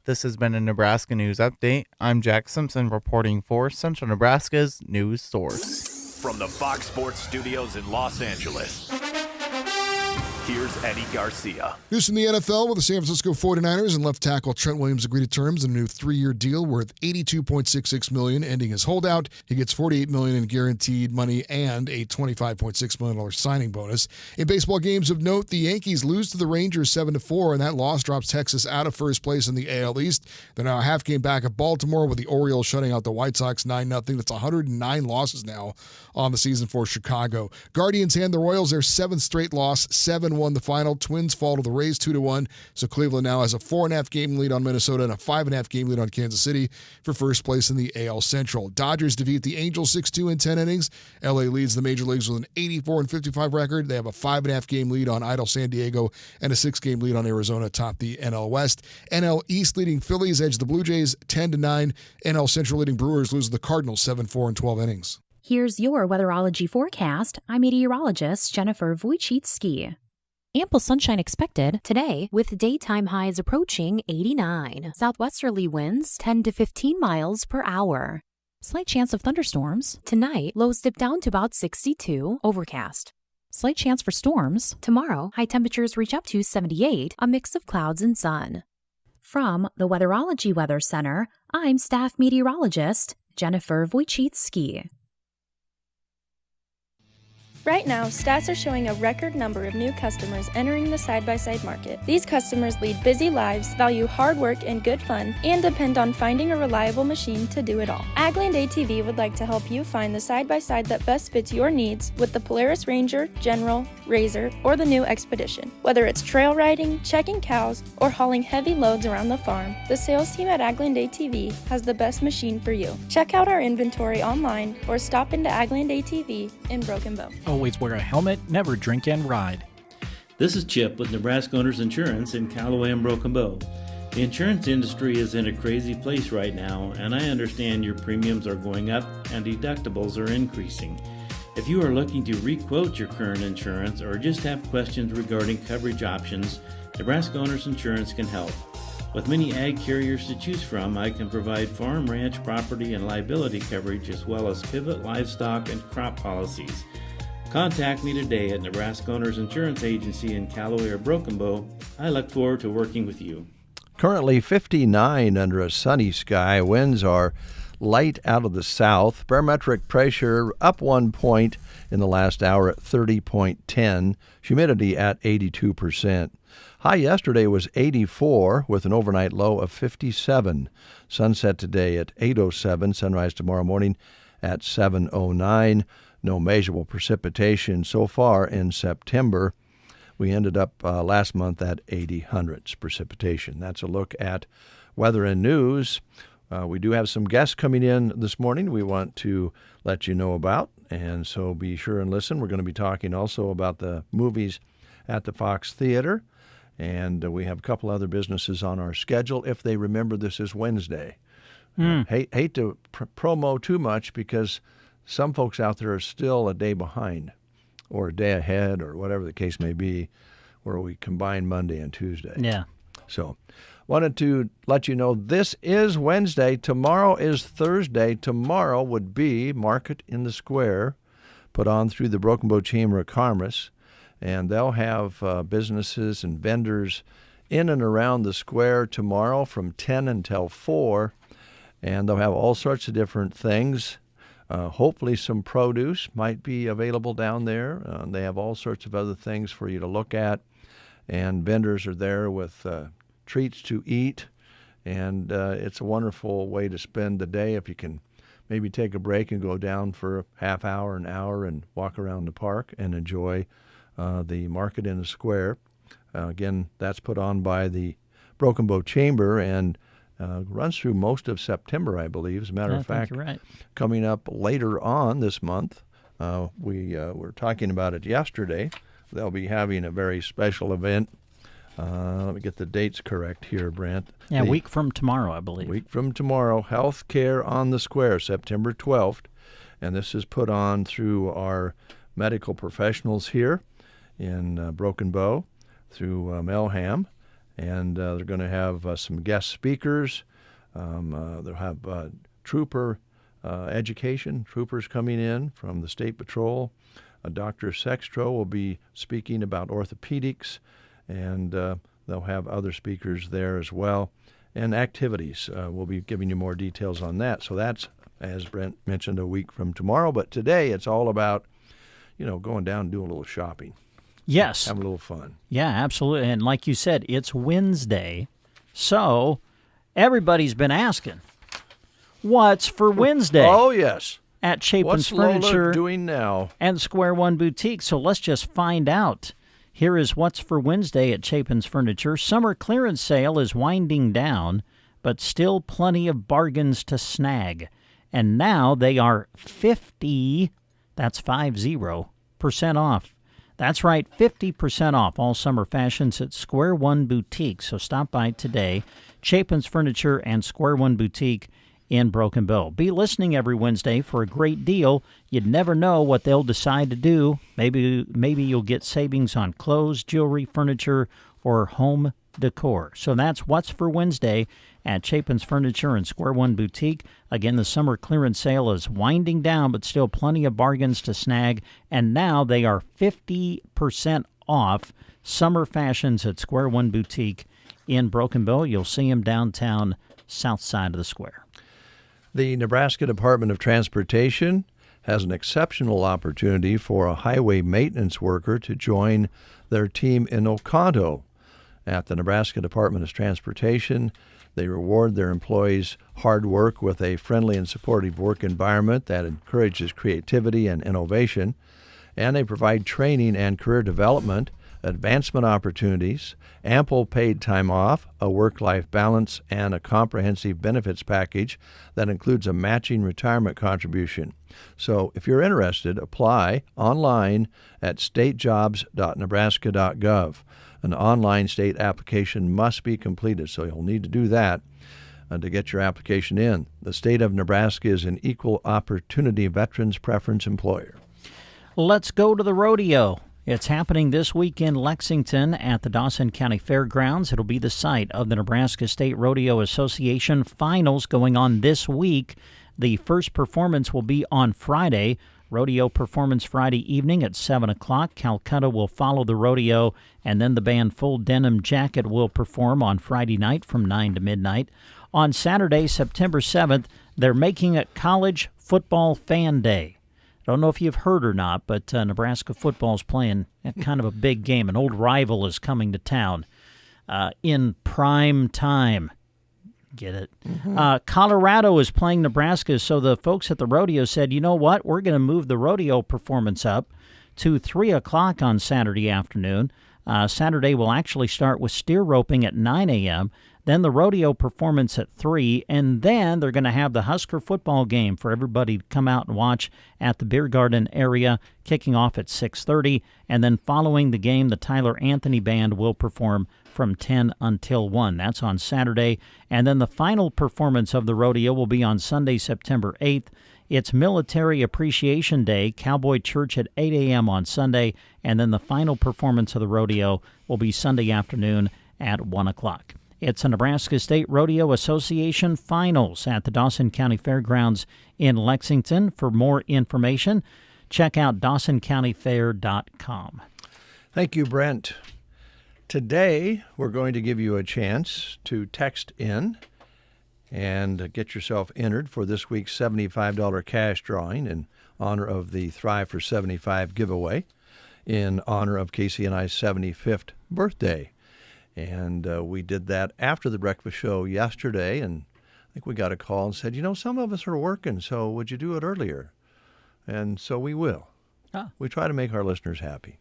This has been a Nebraska News Update. I'm Jack Simpson reporting for Central Nebraska's news source. From the Fox Sports Studios in Los Angeles, here's Eddie Garcia. News from the NFL, with the San Francisco 49ers and left tackle Trent Williams agreed to terms in a new 3-year deal worth $82.66 million, ending his holdout. He gets $48 million in guaranteed money and a $25.6 million signing bonus. In baseball games of note, the Yankees lose to the Rangers 7-4, and that loss drops Texas out of first place in the AL East. They're now a half game back at Baltimore, with the Orioles shutting out the White Sox 9-0. That's 109 losses now on the season for Chicago. Guardians hand the Royals their 7th straight loss, 7-1 7-1 the final. Twins fall to the Rays 2-1. So Cleveland now has a 4.5 game lead on Minnesota and a 5.5 game lead on Kansas City for first place in the AL Central. Dodgers defeat the Angels 6-2 in 10 innings. LA leads the major leagues with an 84-55 record. They have a 5.5 game lead on idle San Diego and a 6 game lead on Arizona atop the NL West. NL East leading Phillies edge the Blue Jays 10-9. NL Central leading Brewers lose the Cardinals 7-4 in 12 innings. Here's your weatherology forecast. I'm meteorologist Jennifer Wojcicki. Ample sunshine expected today with daytime highs approaching 89. Southwesterly winds 10 to 15 miles per hour. Slight chance of thunderstorms. Tonight, lows dip down to about 62, overcast. Slight chance for storms. Tomorrow, high temperatures reach up to 78, a mix of clouds and sun. From the Weatherology Weather Center, I'm staff meteorologist Jennifer Wojcicki. Right now, Stats are showing a record number of new customers entering the side-by-side market. These customers lead busy lives, value hard work and good fun, and depend on finding a reliable machine to do it all. Agland ATV would like to help you find the side-by-side that best fits your needs with the Polaris Ranger, General, Razor, or the new Expedition. Whether it's trail riding, checking cows, or hauling heavy loads around the farm, the sales team at Agland ATV has the best machine for you. Check out our inventory online or stop into Agland ATV in Broken Bow. Always wear a helmet, never drink and ride. This is Chip with Nebraska Owners Insurance in Callaway and Broken Bow. The insurance industry is in a crazy place right now, and I understand your premiums are going up and deductibles are increasing. If you are looking to re-quote your current insurance or just have questions regarding coverage options, Nebraska Owners Insurance can help. With many ag carriers to choose from, I can provide farm, ranch, property, and liability coverage as well as pivot, livestock, and crop policies. Contact me today at Nebraska Owners Insurance Agency in Callaway or Broken Bow. I look forward to working with you. Currently 59 under a sunny sky. Winds are light out of the south. Barometric pressure up 1 point in the last hour at 30.10. Humidity at 82%. High yesterday was 84 with an overnight low of 57. Sunset today at 8:07. Sunrise tomorrow morning at 7:09. No measurable precipitation so far in September. We ended up last month at 80 hundredths precipitation. That's a look at weather and news. We do have some guests coming in this morning we want to let you know about, and so be sure and listen. We're going to be talking also about the movies at the Fox Theater, and we have a couple other businesses on our schedule if they remember this is Wednesday. Hate to promo too much because some folks out there are still a day behind or a day ahead or whatever the case may be, where we combine Monday and Tuesday. Yeah. So wanted to let you know this is Wednesday. Tomorrow is Thursday. Tomorrow would be Market in the Square, put on through the Broken Bow Chamber of Commerce, and they'll have businesses and vendors in and around the square tomorrow from 10 until 4, and they'll have all sorts of different things. Hopefully some produce might be available down there. They have all sorts of other things for you to look at, and vendors are there with treats to eat, and it's a wonderful way to spend the day if you can maybe take a break and go down for a half hour, an hour, and walk around the park and enjoy the Market in the Square. Again, that's put on by the Broken Bow Chamber, and runs through most of September, I believe. As a matter of fact, you're right. Coming up later on this month, we were talking about it yesterday. They'll be having a very special event. Let me get the dates correct here, Brent. Yeah, a week from tomorrow, I believe. Week from tomorrow, Health Care on the Square, September 12th. And this is put on through our medical professionals here in Broken Bow, through Melham. And they're going to have some guest speakers. They'll have trooper education, troopers coming in from the State Patrol. Dr. Sextro will be speaking about orthopedics, and they'll have other speakers there as well. And activities. We'll be giving you more details on that. So that's, as Brent mentioned, a week from tomorrow. But today it's all about, going down and doing a little shopping. Yes. Have a little fun. Yeah, absolutely. And like you said, it's Wednesday, so everybody's been asking, what's for Wednesday? Oh, yes. At Chapin's What's Furniture Lola doing now? And Square One Boutique. So let's just find out Here is what's for Wednesday at Chapin's Furniture. Summer clearance sale is winding down, but still plenty of bargains to snag. And now they are 50%, that's 50% off. That's right, 50% off all summer fashions at Square One Boutique. So stop by today. Chapin's Furniture and Square One Boutique in Broken Bow. Be listening every Wednesday for a great deal. You'd never know what they'll decide to do. Maybe you'll get savings on clothes, jewelry, furniture, or home decor. So that's what's for Wednesday at Chapin's Furniture and Square One Boutique. Again, the summer clearance sale is winding down, but still plenty of bargains to snag. And now they are 50% off summer fashions at Square One Boutique in Broken Bow. You'll see them downtown, south side of the square. The Nebraska Department of Transportation has an exceptional opportunity for a highway maintenance worker to join their team in Oconto. At the Nebraska Department of Transportation, they reward their employees' hard work with a friendly and supportive work environment that encourages creativity and innovation, and they provide training and career development, advancement opportunities, ample paid time off, a work-life balance, and a comprehensive benefits package that includes a matching retirement contribution. So if you're interested, apply online at statejobs.nebraska.gov. An online state application must be completed, so you'll need to do that to get your application in. The state of Nebraska is an equal opportunity veterans preference employer. Let's go to the rodeo. It's happening this week in Lexington at the Dawson County Fairgrounds. It'll be the site of the Nebraska State Rodeo Association finals going on this week. The first performance will be on Friday. Rodeo performance Friday evening at 7 o'clock. Calcutta will follow the rodeo, and then the band Full Denim Jacket will perform on Friday night from 9 to midnight. On Saturday, September 7th, they're making it College Football Fan Day. I don't know if you've heard or not, but Nebraska football's playing kind of a big game. An old rival is coming to town in prime time. Get it? Mm-hmm. Colorado is playing Nebraska, so the folks at the rodeo said, you know what, we're going to move the rodeo performance up to 3 o'clock on Saturday afternoon. Saturday will actually start with steer roping at 9 a.m., then the rodeo performance at 3, and then they're going to have the Husker football game for everybody to come out and watch at the Beer Garden area, kicking off at 6:30, and then following the game, the Tyler Anthony Band will perform from 10 until 1. That's on Saturday, and then the final performance of the rodeo will be on Sunday, September 8th. It's Military Appreciation Day, Cowboy Church at 8 a.m. on Sunday, and then the final performance of the rodeo will be Sunday afternoon at 1 o'clock. It's a Nebraska State Rodeo Association Finals at the Dawson County Fairgrounds in Lexington. For more information, check out DawsonCountyFair.com. Thank you, Brent. Today, we're going to give you a chance to text in and get yourself entered for this week's $75 cash drawing in honor of the Thrive for 75 giveaway in honor of KCNI's 75th birthday. And we did that after the breakfast show yesterday, and I think we got a call and said, you know, some of us are working, so would you do it earlier? And so we will. We try to make our listeners happy.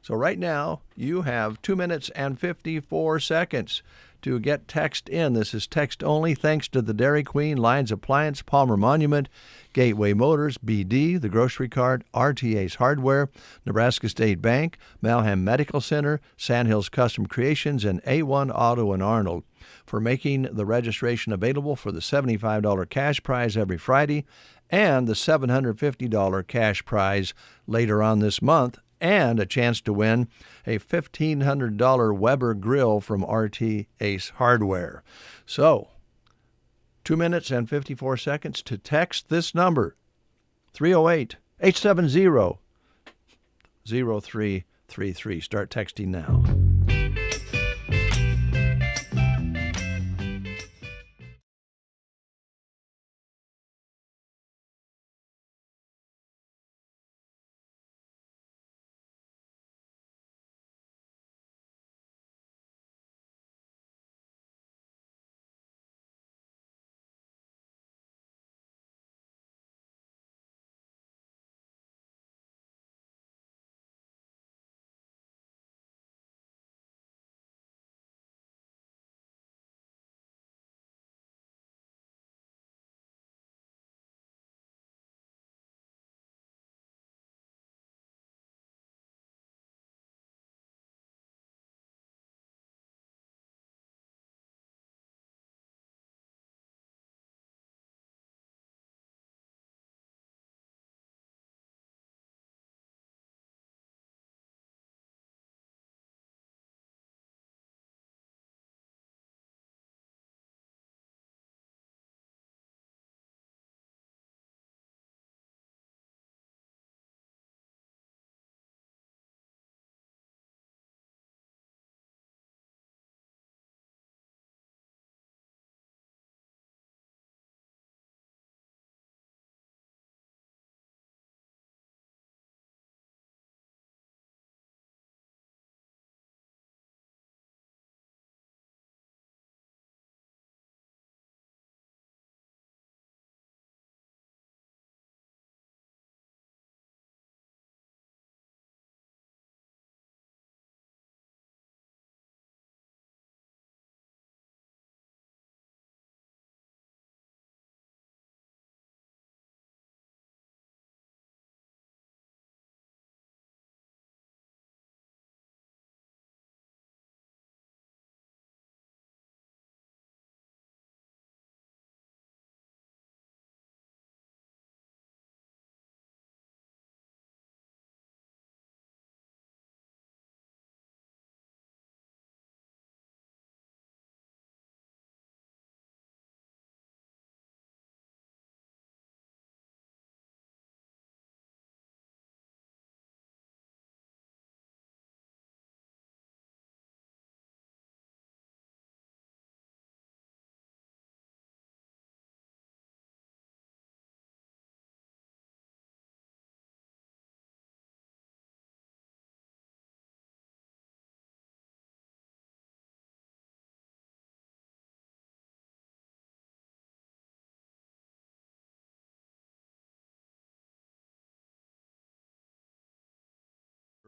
So right now, you have 2 minutes and 54 seconds to get text in. This is text only, thanks to the Dairy Queen, Lyons Appliance, Palmer Monument, Gateway Motors, BD, the Grocery Cart, RTA's Hardware, Nebraska State Bank, Malham Medical Center, Sandhills Custom Creations, and A1 Auto in Arnold for making the registration available for the $75 cash prize every Friday and the $750 cash prize later on this month, and a chance to win a $1,500 Weber grill from RT Ace Hardware. So, 2 minutes and 54 seconds to text this number, 308-870-0333. Start texting now.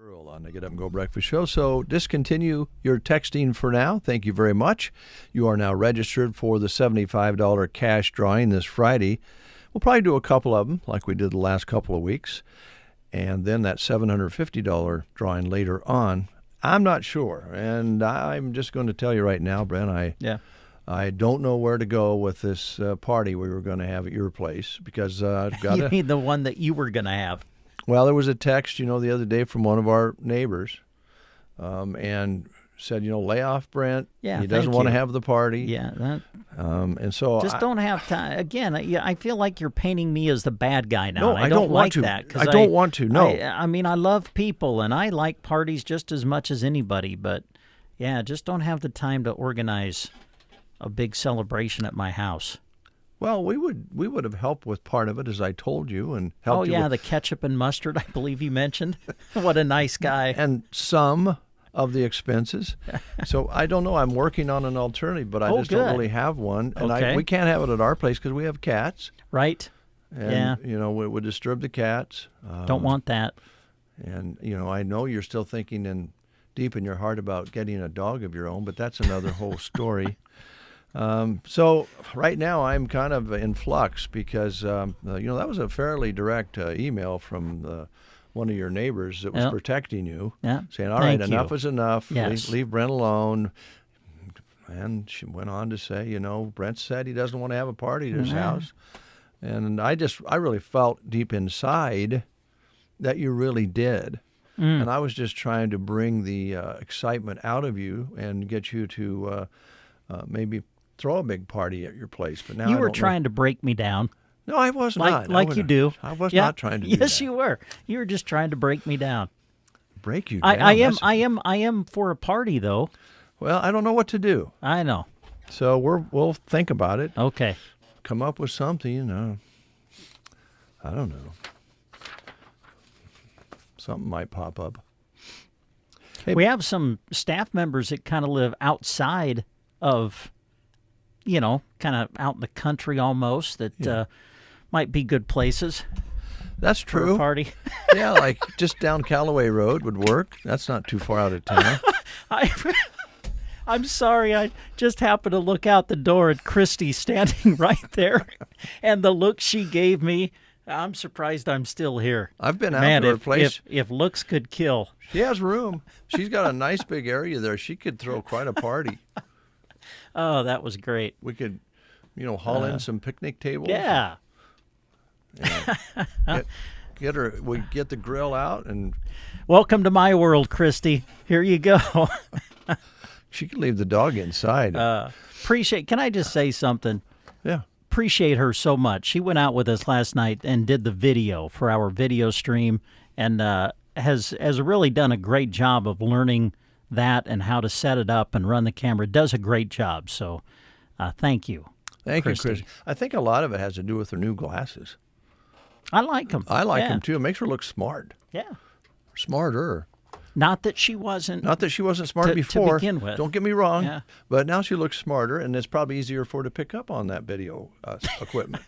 On the Get Up and Go Breakfast Show. So discontinue your texting for now. Thank you very much. You are now registered for the $75 cash drawing this Friday. We'll probably do a couple of them like we did the last couple of weeks. And then that $750 drawing later on. I'm not sure. And I'm just going to tell you right now, Brent, I don't know where to go with this party we were going to have at your place because I've got You mean the one that you were going to have? Well, there was a text, the other day from one of our neighbors and said, lay off Brent. Yeah, he doesn't want to have the party. Yeah. And so just don't have time. Again, I feel like you're painting me as the bad guy now. No, and I don't like want to. That I don't want to, no. I mean, I love people, and I like parties just as much as anybody. But, yeah, just don't have the time to organize a big celebration at my house. Well, we would have helped with part of it, as I told you, and helped you with the ketchup and mustard, I believe you mentioned. What a nice guy. And some of the expenses. So I don't know. I'm working on an alternative, but I just don't really have one. And we can't have it at our place because we have cats. Right. And, it would disturb the cats. Don't want that. And, I know you're still thinking deep in your heart about getting a dog of your own, but that's another whole story. So right now I'm kind of in flux because, that was a fairly direct email from one of your neighbors that was protecting you, saying, all right, enough is enough. Yes. Leave Brent alone. And she went on to say, Brent said he doesn't want to have a party at his house. And I really felt deep inside that you really did. And I was just trying to bring the excitement out of you and get you to maybe throw a big party at your place. But now you were trying to break me down. No, I was not. Like you do. I was not trying to do that. Yes, you were. You were just trying to break me down. Break you down? I am for a party, though. Well, I don't know what to do. I know. So we'll think about it. Okay. Come up with something, I don't know. Something might pop up. Hey, we have some staff members that kind of live outside of, kind of out in the country almost, that might be good places. That's true. For a party. Yeah, like just down Callaway Road would work. That's not too far out of town. I'm sorry. I just happened to look out the door at Christy standing right there, and the look she gave me, I'm surprised I'm still here. I've been out to her place. If looks could kill. She has room. She's got a nice big area there. She could throw quite a party. Oh, that was great. We could, haul in some picnic tables. Yeah. We get the grill out and. Welcome to my world, Christy. Here you go. She could leave the dog inside. Can I just say something? Yeah. Appreciate her so much. She went out with us last night and did the video for our video stream, and has really done a great job of learning that and how to set it up and run the camera. Does a great job. So thank you. Thank you, Chris. I think a lot of it has to do with her new glasses. I like them. I like them too. It makes her look smart. Yeah. Smarter. Not that she wasn't smart before. To begin with. Don't get me wrong. Yeah. But now she looks smarter, and it's probably easier for her to pick up on that video equipment.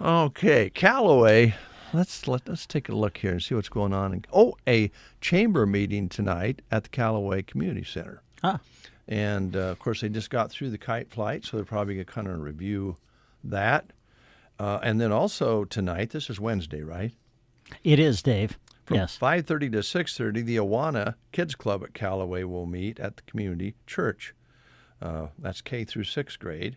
Okay, Callaway. Let's take a look here and see what's going on. A chamber meeting tonight at the Callaway Community Center. Huh. And, of course, they just got through the kite flight, so they're probably going to kind of review that. And then also tonight, this is Wednesday, right? It is, Dave. From yes. 5:30 to 6:30, the Awana Kids Club at Callaway will meet at the community church. That's K through 6th grade.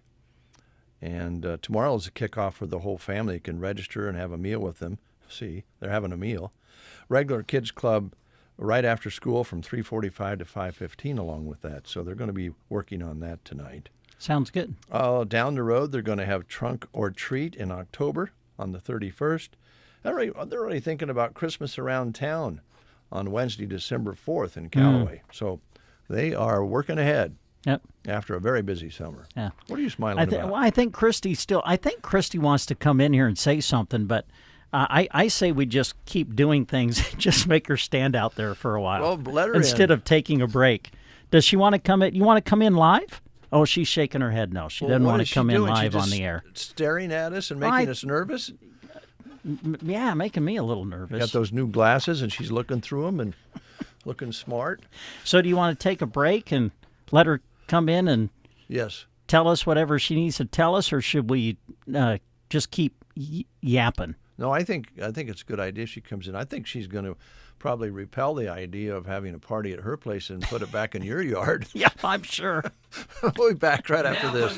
And tomorrow is a kickoff for the whole family. You can register and have a meal with them. See, they're having a meal. Regular Kids Club right after school from 3:45 to 5:15 along with that. So they're going to be working on that tonight. Sounds good. Down the road, they're going to have Trunk or Treat in October on the 31st. They're already thinking about Christmas around town on Wednesday, December 4th in Callaway. So they are working ahead. Yep. After a very busy summer. Yeah. What are you smiling about? Well, I think Christy wants to come in here and say something, but I say we just keep doing things, just make her stand out there for a while. Well, let her instead of taking a break. Does she want to come in? You want to come in live? Oh, she's shaking her head no. She doesn't want to come in live on the air. Staring at us and making us nervous? making me a little nervous. Got those new glasses, and she's looking through them and looking smart. So do you want to take a break and let her come in and tell us whatever she needs to tell us, or should we just keep yapping? No, I think it's a good idea she comes in. I think she's going to probably repel the idea of having a party at her place and put it back in your yard. Yeah, I'm sure. We'll be back right after this.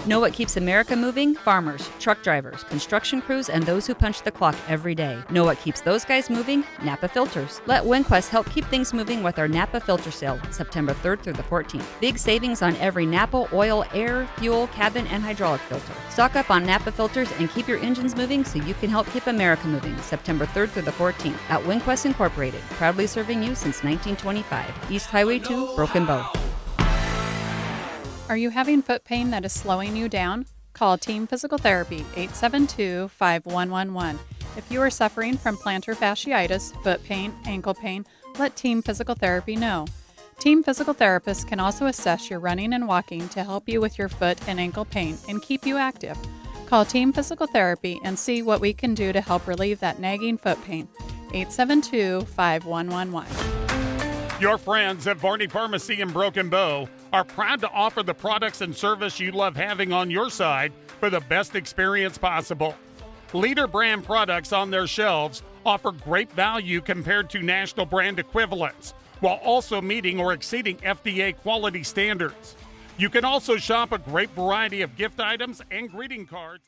Know what keeps America moving? Farmers, truck drivers, construction crews, and those who punch the clock every day. Know what keeps those guys moving? Napa Filters. Let WinQuest help keep things moving with our Napa Filter Sale, September 3rd through the 14th. Big savings on every Napa oil, air, fuel, cabin, and hydraulic filter. Stock up on Napa filters and keep your engines moving so you can help keep America moving, September 3rd through the 14th at WinQuest Incorporated, proudly serving you since 1925. East Highway 2, Broken Bow. Are you having foot pain that is slowing you down? Call Team Physical Therapy 872-5111. If you are suffering from plantar fasciitis, foot pain, ankle pain, let Team Physical Therapy know. Team Physical Therapists can also assess your running and walking to help you with your foot and ankle pain and keep you active. Call Team Physical Therapy and see what we can do to help relieve that nagging foot pain. 872-5111. Your friends at Varney Pharmacy in Broken Bow are proud to offer the products and service you love having on your side for the best experience possible. Leader brand products on their shelves offer great value compared to national brand equivalents, while also meeting or exceeding FDA quality standards. You can also shop a great variety of gift items and greeting cards.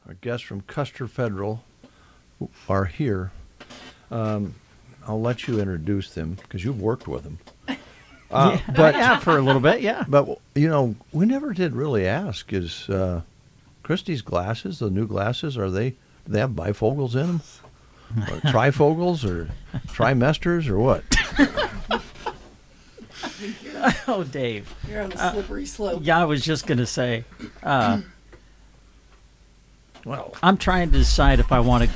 Our guests from Custer Federal are here. I'll let you introduce them because you've worked with them. Yeah, for a little bit, yeah. But, you know, we never did really ask, is Christy's glasses, the new glasses, do they have bifocals in them? Or trifocals or trimesters or what? Oh, Dave. You're on a slippery slope. Yeah, I was just going to say, Well, I'm trying to decide if I want to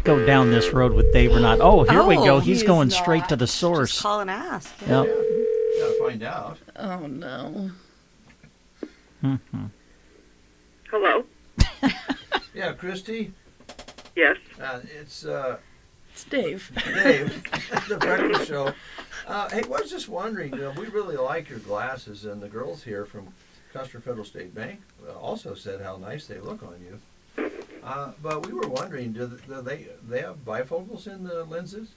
go down this road with Dave or not. Oh, here we go. He's going straight to the source. Just call and ask. Yep. Gotta find out. Oh, no. Mm-hmm. Hello? Yeah, Christy? Yes? It's Dave. Dave, the breakfast show. Hey, I was just wondering, we really like your glasses, and the girls here from Custer Federal State Bank also said how nice they look on you. But we were wondering, do they have bifocals in the lenses?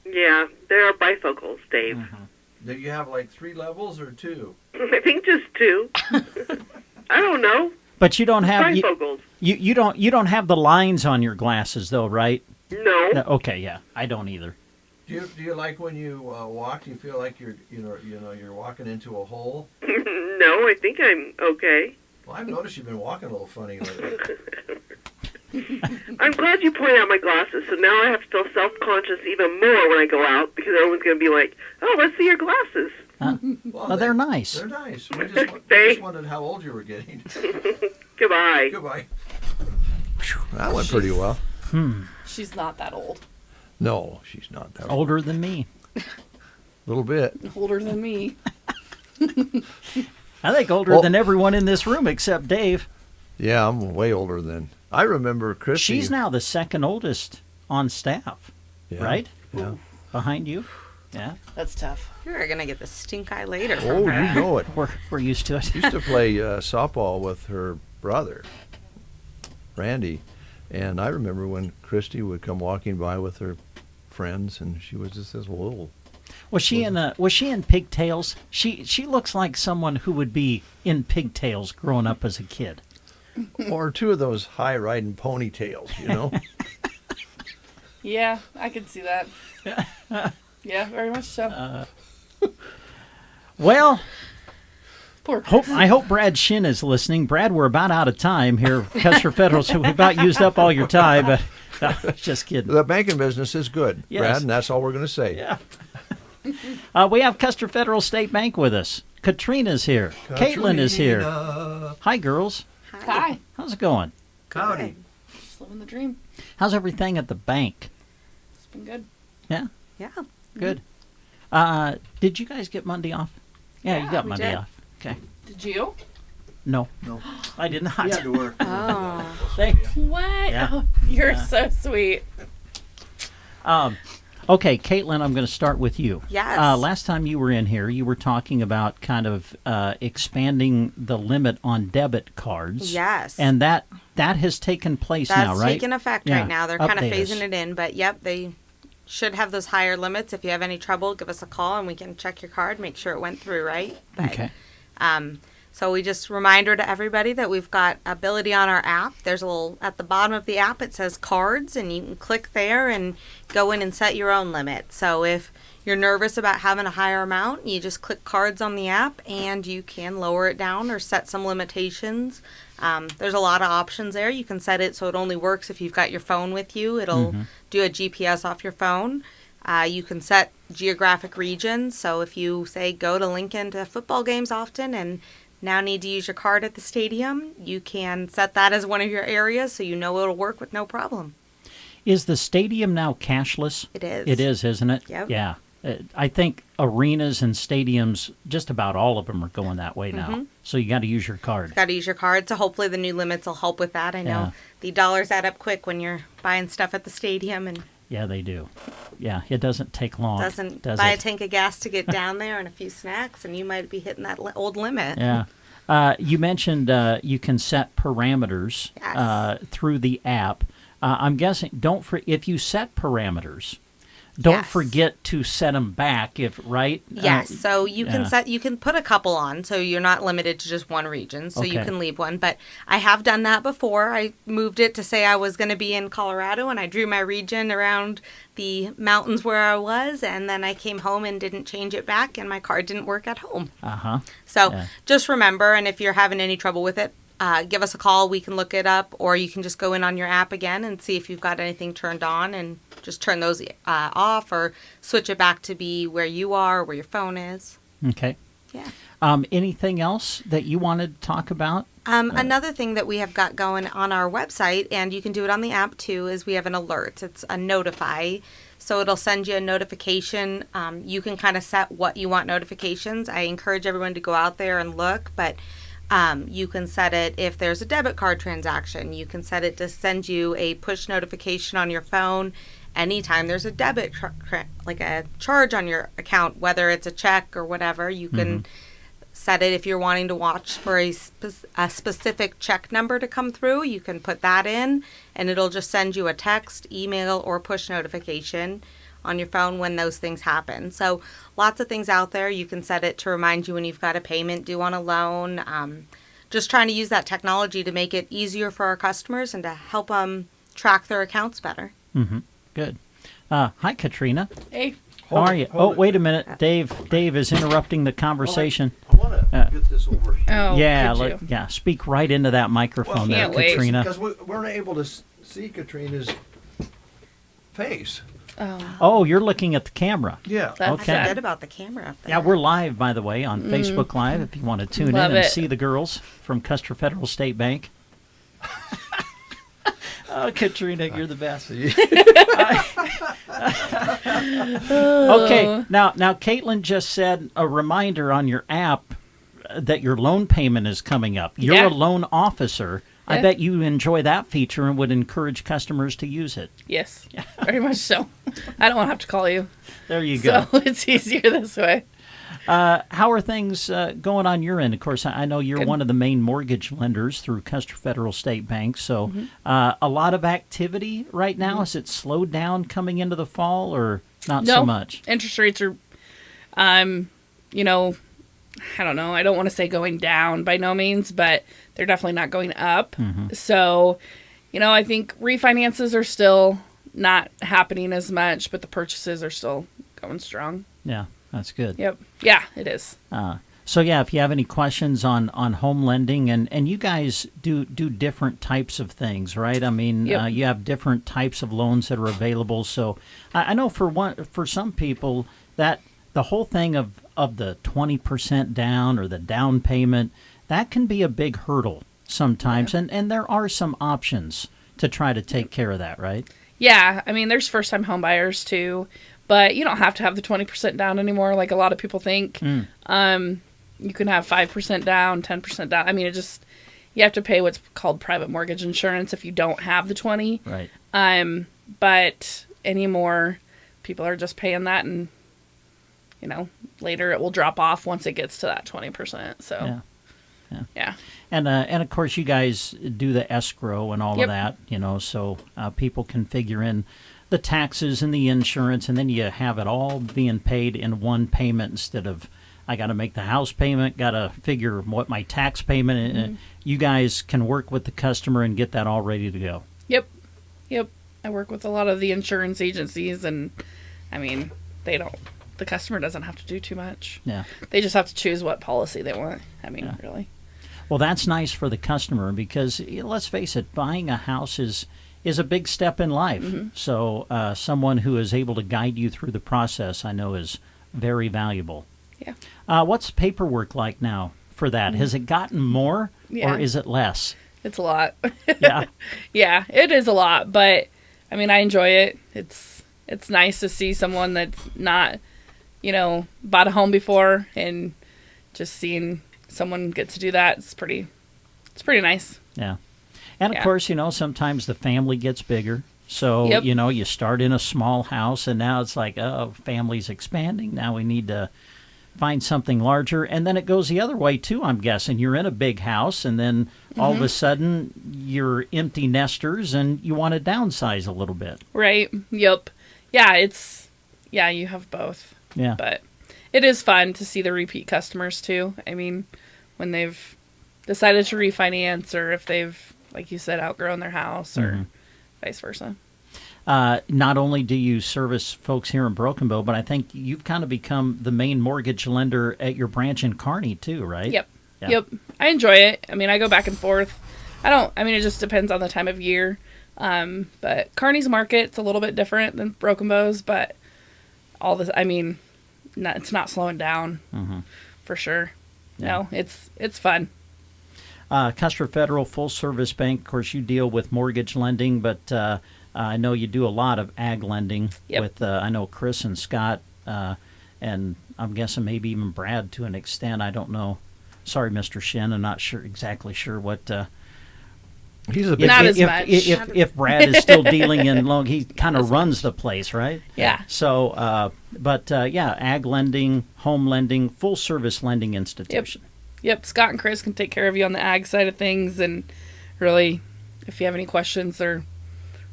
Yeah, there are bifocals, Dave. Mm-hmm. Do you have like 3 levels or 2? I think just 2. I don't know. But you don't have bifocals. You don't have the lines on your glasses though, right? No. Okay, yeah, I don't either. Do you like when you walk? Do you feel like you're walking into a hole? No, I think I'm okay. Well, I've noticed you've been walking a little funny lately. I'm glad you pointed out my glasses, so now I have to feel self-conscious even more when I go out, because everyone's going to be like, oh, let's see your glasses. Well, they're nice. They're nice. We just wondered how old you were getting. Goodbye. Goodbye. That went pretty well. She's not that old. No, she's not that old. Older than me. A little bit. Older than me. I think older than everyone in this room except Dave. Yeah, I'm way older than. I remember Christy. She's now the second oldest on staff, right? Yeah. Behind you? Yeah. That's tough. You're going to get the stink eye later. Oh, you know it. We're used to it. Used to play softball with her brother, Randy. And I remember when Christy would come walking by with her friends, and she was just this little. Was she in pigtails? She looks like someone who would be in pigtails growing up as a kid. Or 2 of those high riding ponytails, you know. Yeah, I can see that. Yeah, very much so. Well, poor I hope Brad Shin is listening. Brad, we're about out of time here, Custer Federal, so we about used up all your time, but just kidding. The banking business is good, Yes. Brad, and that's all we're going to say. Yeah. We have Custer Federal State Bank with us. Katrina's here. Caitlin is here. Hi, girls. Hi. How's it going? Howdy. Just living the dream. How's everything at the bank? It's been good. Yeah? Yeah. Good. Did you guys get Monday off? Yeah, you got Monday did. off. Okay. Did you? No, I did not. You had to work. Oh. What? Yeah. Oh, you're so sweet. Okay, Caitlin, I'm going to start with you. Yes. Last time you were in here, you were talking about kind of expanding the limit on debit cards. Yes. And that has taken place now, right? That's taken effect right now. They're kind of Update phasing us. it in, but yep, they should have those higher limits. If you have any trouble, give us a call and we can check your card, make sure it went through right. But, Okay. So we just reminder to everybody that we've got ability on our app. There's a little at the bottom of the app. It says cards, and you can click there and go in and set your own limit. So if you're nervous about having a higher amount, you just click cards on the app, and you can lower it down or set some limitations. There's a lot of options there. You can set it so it only works if you've got your phone with you. It'll do a GPS off your phone. You can set geographic regions. So if you say go to Lincoln to football games often and now need to use your card at the stadium, you can set that as one of your areas so you know it'll work with no problem. Is the stadium now cashless? It is. It is, isn't it? Yep. Yeah. I think arenas and stadiums, just about all of them are going that way now. So you got to use your card. Got to use your card, so hopefully the new limits will help with that. I know the dollars add up quick when you're buying stuff at the stadium, and Yeah, they do. Yeah, it doesn't take long. doesn't does buy it? a tank of gas to get down there and a few snacks, and you might be hitting that old limit. Yeah. You mentioned you can set parameters through the app. I'm guessing if you set parameters, don't forget to set them back. Yes, so you can put a couple on, so you're not limited to just one region, so you can leave one. But I have done that before. I moved it to say I was going to be in Colorado, and I drew my region around the mountains where I was, and then I came home and didn't change it back, and my card didn't work at home. So just remember, and if you're having any trouble with it, give us a call. We can look it up, or you can just go in on your app again and see if you've got anything turned on and just turn those off or switch it back to be where you are, where your phone is. Okay. Yeah. Anything else that you wanted to talk about Another thing that we have got going on our website, and you can do it on the app too, is we have an alert. It's a notify. So it'll send you a notification. You can kind of set what you want notifications. I encourage everyone to go out there and look, but you can set it if there's a debit card transaction. You can set it to send you a push notification on your phone anytime there's a debit, like a charge on your account, whether it's a check or whatever. You can set it if you're wanting to watch for a specific check number to come through. You can put that in, and it'll just send you a text, email, or push notification on your phone when those things happen. So lots of things out there. You can set it to remind you when you've got a payment due on a loan. Just trying to use that technology to make it easier for our customers and to help them track their accounts better. Good. Hi, Katrina. Hey. How are you? Wait a minute. Dave is interrupting the conversation. I want to get this over here. Oh, yeah, speak right into that microphone there, Katrina. Because we weren't able to see Katrina's face. Oh, you're looking at the camera. Yeah. That's okay. good about the camera up there. Yeah, we're live, by the way, on Facebook Live if you want to tune Love in and it. see the girls from Custer Federal State Bank. Oh, Katrina, you're the best. Okay, now Caitlin just said a reminder on your app that your loan payment is coming up. You're a loan officer. I bet you enjoy that feature and would encourage customers to use it. Yes, very much so. I don't want to have to call you. There you go. So it's easier this way. How are things going on your end? Of course, I know you're one of the main mortgage lenders through Custer Federal State Bank, so a lot of activity right now. Has it slowed down coming into the fall, or not so much? Interest rates are, I don't know. I don't want to say going down by no means, but they're definitely not going up. So, I think refinances are still not happening as much, but the purchases are still going strong. Yeah. That's good. Yep. Yeah, it is. So, if you have any questions on home lending, and you guys do different types of things, right? I mean, you have different types of loans that are available. So I know for some people that the whole thing of the 20% down or the down payment, that can be a big hurdle sometimes. And there are some options to try to take care of that, right? Yeah. I mean, there's first-time home buyers, too. But you don't have to have the 20% down anymore like a lot of people think. You can have 5% down, 10% down. I mean, you have to pay what's called private mortgage insurance if you don't have the 20. Right. But anymore, people are just paying that, and, later it will drop off once it gets to that 20%. So, yeah. And of course, you guys do the escrow and all of that, so people can figure in the taxes and the insurance, and then you have it all being paid in one payment instead of I got to make the house payment, got to figure what my tax payment is. You guys can work with the customer and get that all ready to go. Yep. I work with a lot of the insurance agencies, and I mean, the customer doesn't have to do too much. Yeah. They just have to choose what policy they want. I mean, really. Well, that's nice for the customer because let's face it, buying a house is a big step in life. So someone who is able to guide you through the process, I know, is very valuable. Yeah. What's paperwork like now for that? Has it gotten more or is it less? It's a lot. Yeah. Yeah, it is a lot, but I mean, I enjoy it. It's nice to see someone that's not, bought a home before, and just seeing someone get to do that, it's pretty nice. Yeah. And, of course, sometimes the family gets bigger. So, you start in a small house, and now it's like, oh, family's expanding. Now we need to find something larger. And then it goes the other way, too, I'm guessing. You're in a big house, and then all of a sudden you're empty nesters, and you want to downsize a little bit. Right. Yep. Yeah, you have both. Yeah. But it is fun to see the repeat customers, too. I mean, when they've decided to refinance, or if they've, like you said, outgrown their house, or vice versa. Not only do you service folks here in Broken Bow, but I think you've kind of become the main mortgage lender at your branch in Kearney too, right? Yep. I enjoy it. I mean, I go back and forth. It just depends on the time of year. But Kearney's market's a little bit different than Broken Bow's, but all this, it's not slowing down for sure. Yeah. No, it's fun. Custer Federal Full Service Bank. Of course, you deal with mortgage lending, but I know you do a lot of ag lending with, I know Chris and Scott, and I'm guessing maybe even Brad to an extent. I don't know. Sorry, Mr. Shin, I'm not exactly sure what. He's a big, not as much. If Brad is still dealing in loan, he kind of runs the place, right? Yeah. So, ag lending, home lending, full service lending institution. Yep. Scott and Chris can take care of you on the ag side of things, and really, if you have any questions, they're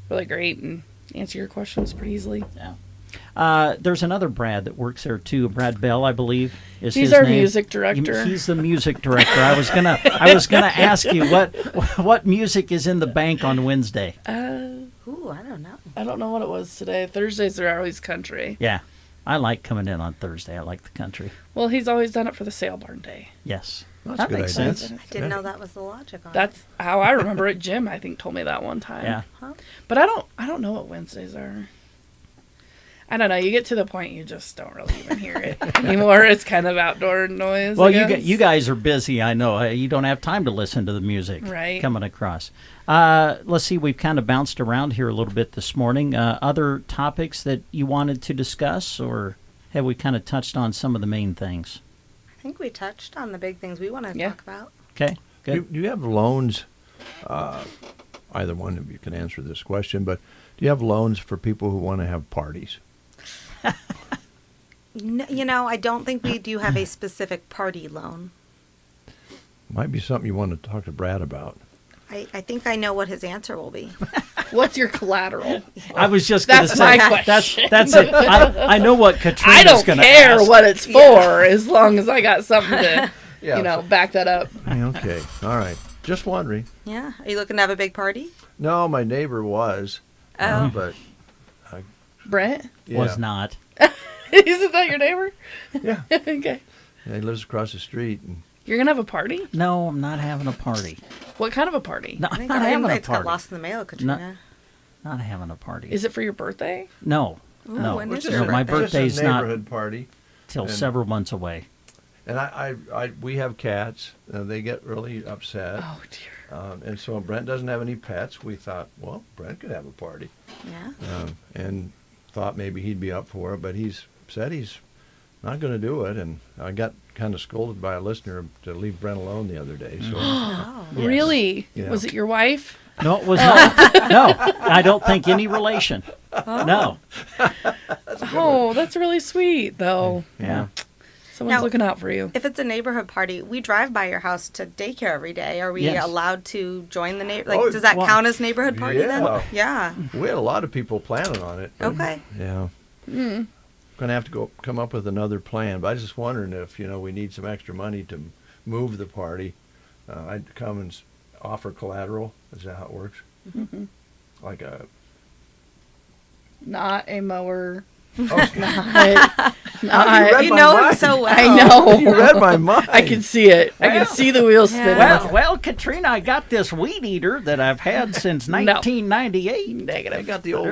really great and answer your questions pretty easily. Yeah. There's another Brad that works there too. Brad Bell, I believe, is He's his our name. music director. He's the music director. I was gonna ask you what music is in the bank on Wednesday. Ooh, I don't know. I don't know what it was today. Thursdays are always country. Yeah, I like coming in on Thursday. I like the country. Well, he's always done it for the sale barn day. Yes, That's that a good makes idea. sense. I didn't know that was the logic on That's how I remember it. Jim, I think, told me that one time. Yeah. Huh? But I don't know what Wednesdays are. I don't know. You get to the point you just don't really even hear it anymore. It's kind of outdoor noise. Well, I guess. you guys are busy. I know you don't have time to listen to the music coming across. Let's see. We've kind of bounced around here a little bit this morning. Other topics that you wanted to discuss, or have we kind of touched on some of the main things? I think we touched on the big things we want to talk about. Okay, good. Do you have loans? Either one of you can answer this question, but do you have loans for people who want to have parties? No, I don't think we do have a specific party loan. Might be something you want to talk to Brad about. I think I know what his answer will be. What's your collateral? I was just going to That's say my question. That's it. I know what Katrina's I don't going to care ask. what it's for as long as I got something to, Yeah, back that up. Okay, all right. Just wondering. Yeah. Are you looking to have a big party? No, my neighbor was. Oh. But Brent? Was not. Isn't that your neighbor? Yeah. Okay. Yeah, he lives across the street. And You're going to have a party? No, I'm not having a party. What kind of a party? No, I I'm think not our having a invites got party. lost in the mail, Katrina. Not having a party. Is it for your birthday? No. Ooh, No. when is No, your my birthday? birthday's Just a not neighborhood party. till And- several months away. And we have cats. They get really upset. Oh, dear. And so Brent doesn't have any pets. We thought, well, Brent could have a party. Yeah. And thought maybe he'd be up for it, but he's said he's not going to do it. And I got kind of scolded by a listener to leave Brent alone the other day. So Oh. Yes. Really? Yeah. Was it your wife? No, it was not. No, I don't think any relation. No. Oh, that's really sweet, though. Yeah. Someone's Now, looking out for you. If it's a neighborhood party, we drive by your house to daycare every day. Are we Yes. allowed to join the neighbor? Oh, Does that well, count as neighborhood party then? Yeah. We had a lot of people planning on it. but, Okay. Yeah. Mm. Going to have to come up with another plan. But I was just wondering if, we need some extra money to move the party. I'd come and offer collateral. Is that how it works? Mm-hmm. Like a... Not a mower. Oh, Not, You know him so well. I know. You read my mind. I can see it. I can see the wheels spinning. Well, Katrina, I got this weed eater that I've had since 1998. Negative. I got the old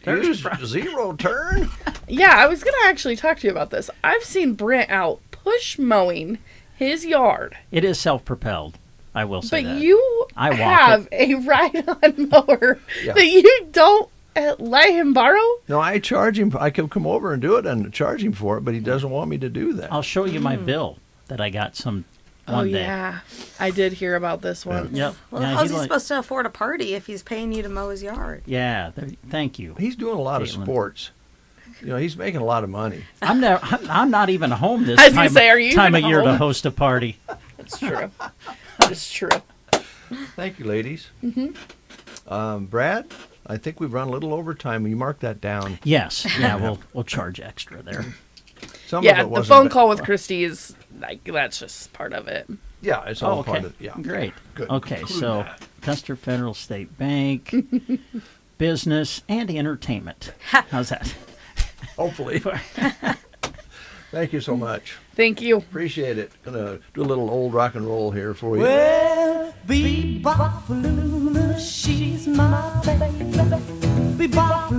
There's used zero turn. Yeah, I was going to actually talk to you about this. I've seen Brent out push mowing his yard. It is self-propelled. I will say But that. you I walk have a ride-on mower Yeah. that you don't let him borrow? No, I charge him. I can come over and do it and charge him for it, but he doesn't want me to do that. I'll show you my bill that I got one day. Yeah. I did hear about this one. Yep. Well, Yeah, how's he he like- supposed to afford a party if he's paying you to mow his yard? Yeah, thank you. He's doing a lot of Caitlin. sports. He's making a lot of money. I'm not even home this I was gonna time, say, are you time of even year to home? host a party. That's true. That's true. Thank you, ladies. Mm-hmm. Brad, I think we've run a little overtime. Will you mark that down? Yes. Yeah, we'll charge extra there. Some of Yeah, it the wasn't phone bad. call with Christy is that's just part of it. Yeah, it's all okay. part of it. Yeah. Great. Good. Okay, Include so that. Custer Federal State Bank, business, and entertainment. How's that? Hopefully. Thank you so much. Thank you. Appreciate it. Gonna do a little old rock and roll here for you. Well, Bebop she's my baby. Bebop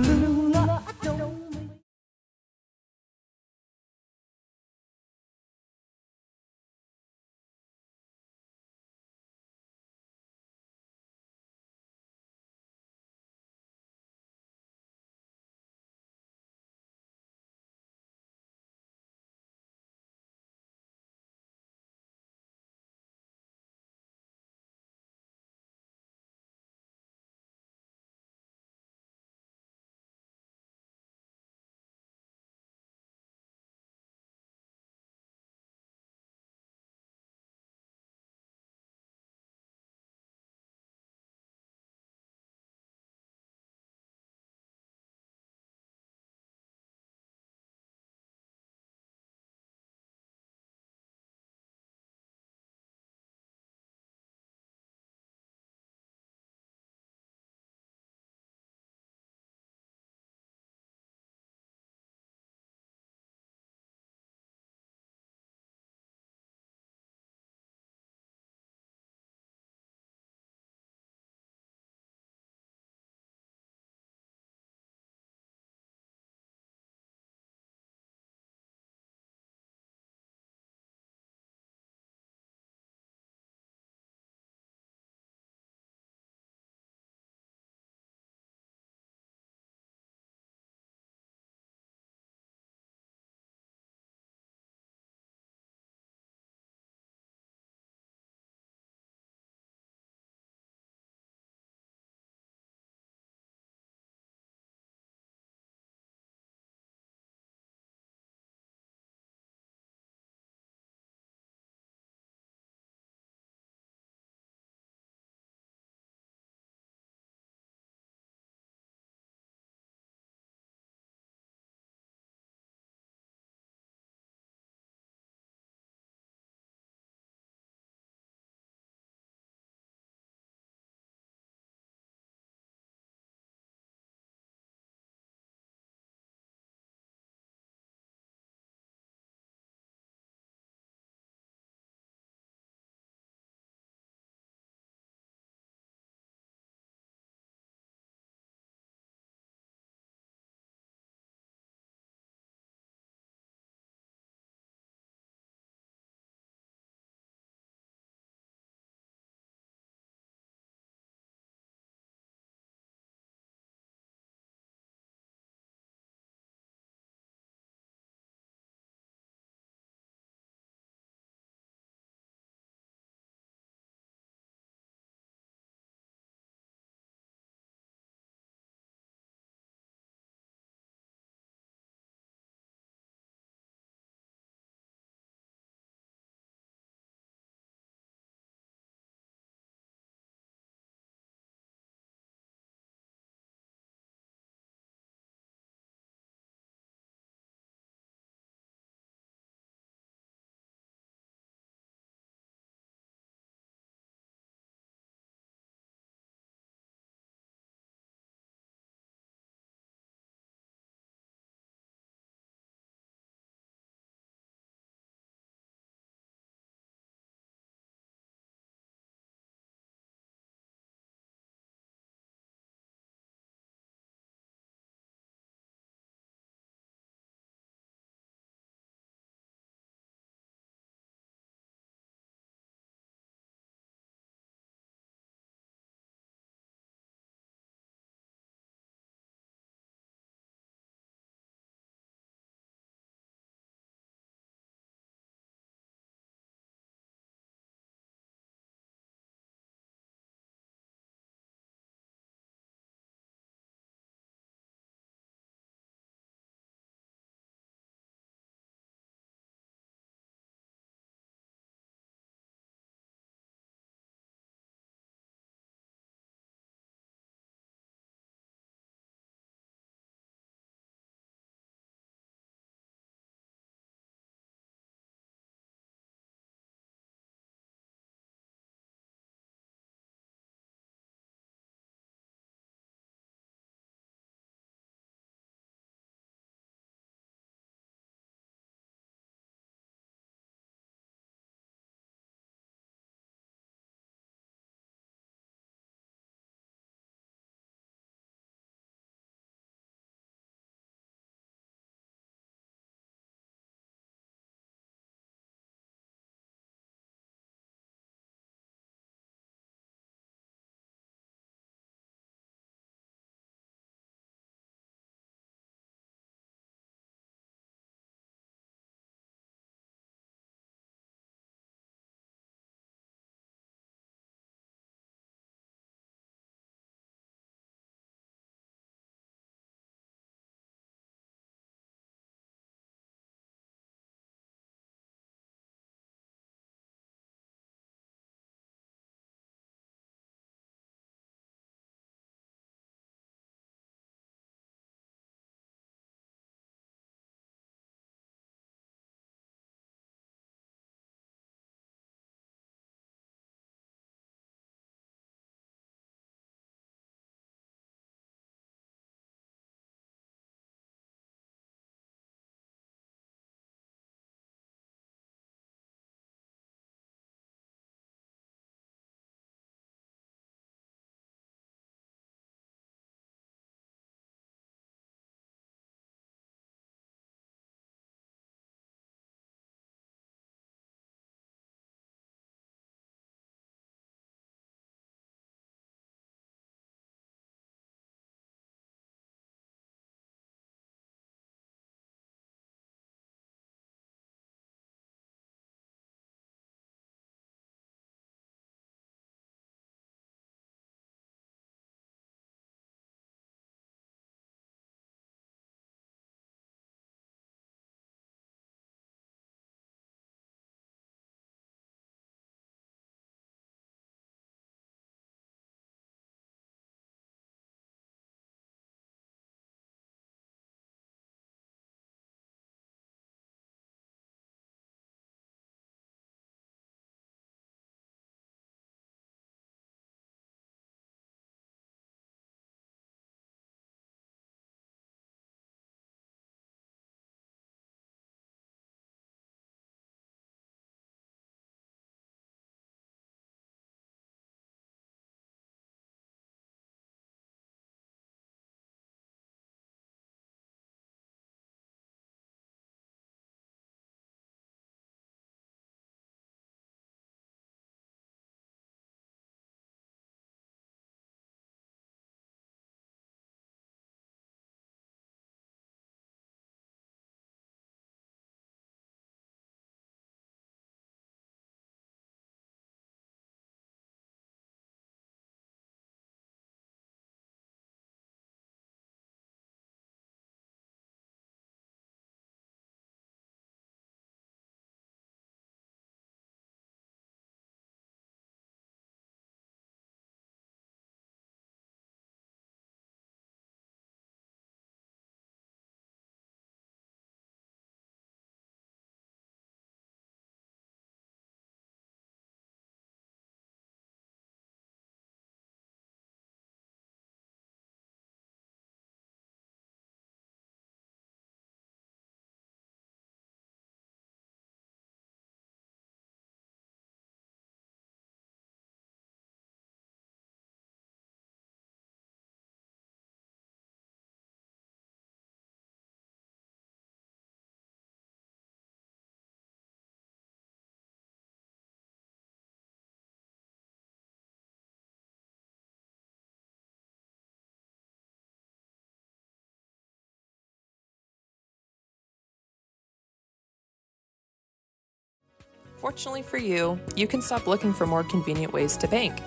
Fortunately for you, you can stop looking for more convenient ways to bank.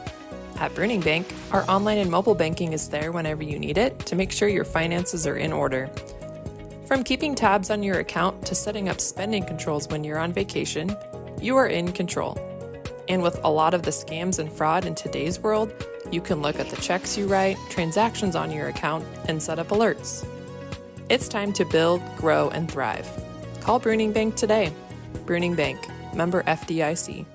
At Bruning Bank, our online and mobile banking is there whenever you need it to make sure your finances are in order. From keeping tabs on your account to setting up spending controls when you're on vacation, you are in control. And with a lot of the scams and fraud in today's world, you can look at the checks you write, transactions on your account, and set up alerts. It's time to build, grow, and thrive. Call Bruning Bank today. Bruning Bank, member FDIC.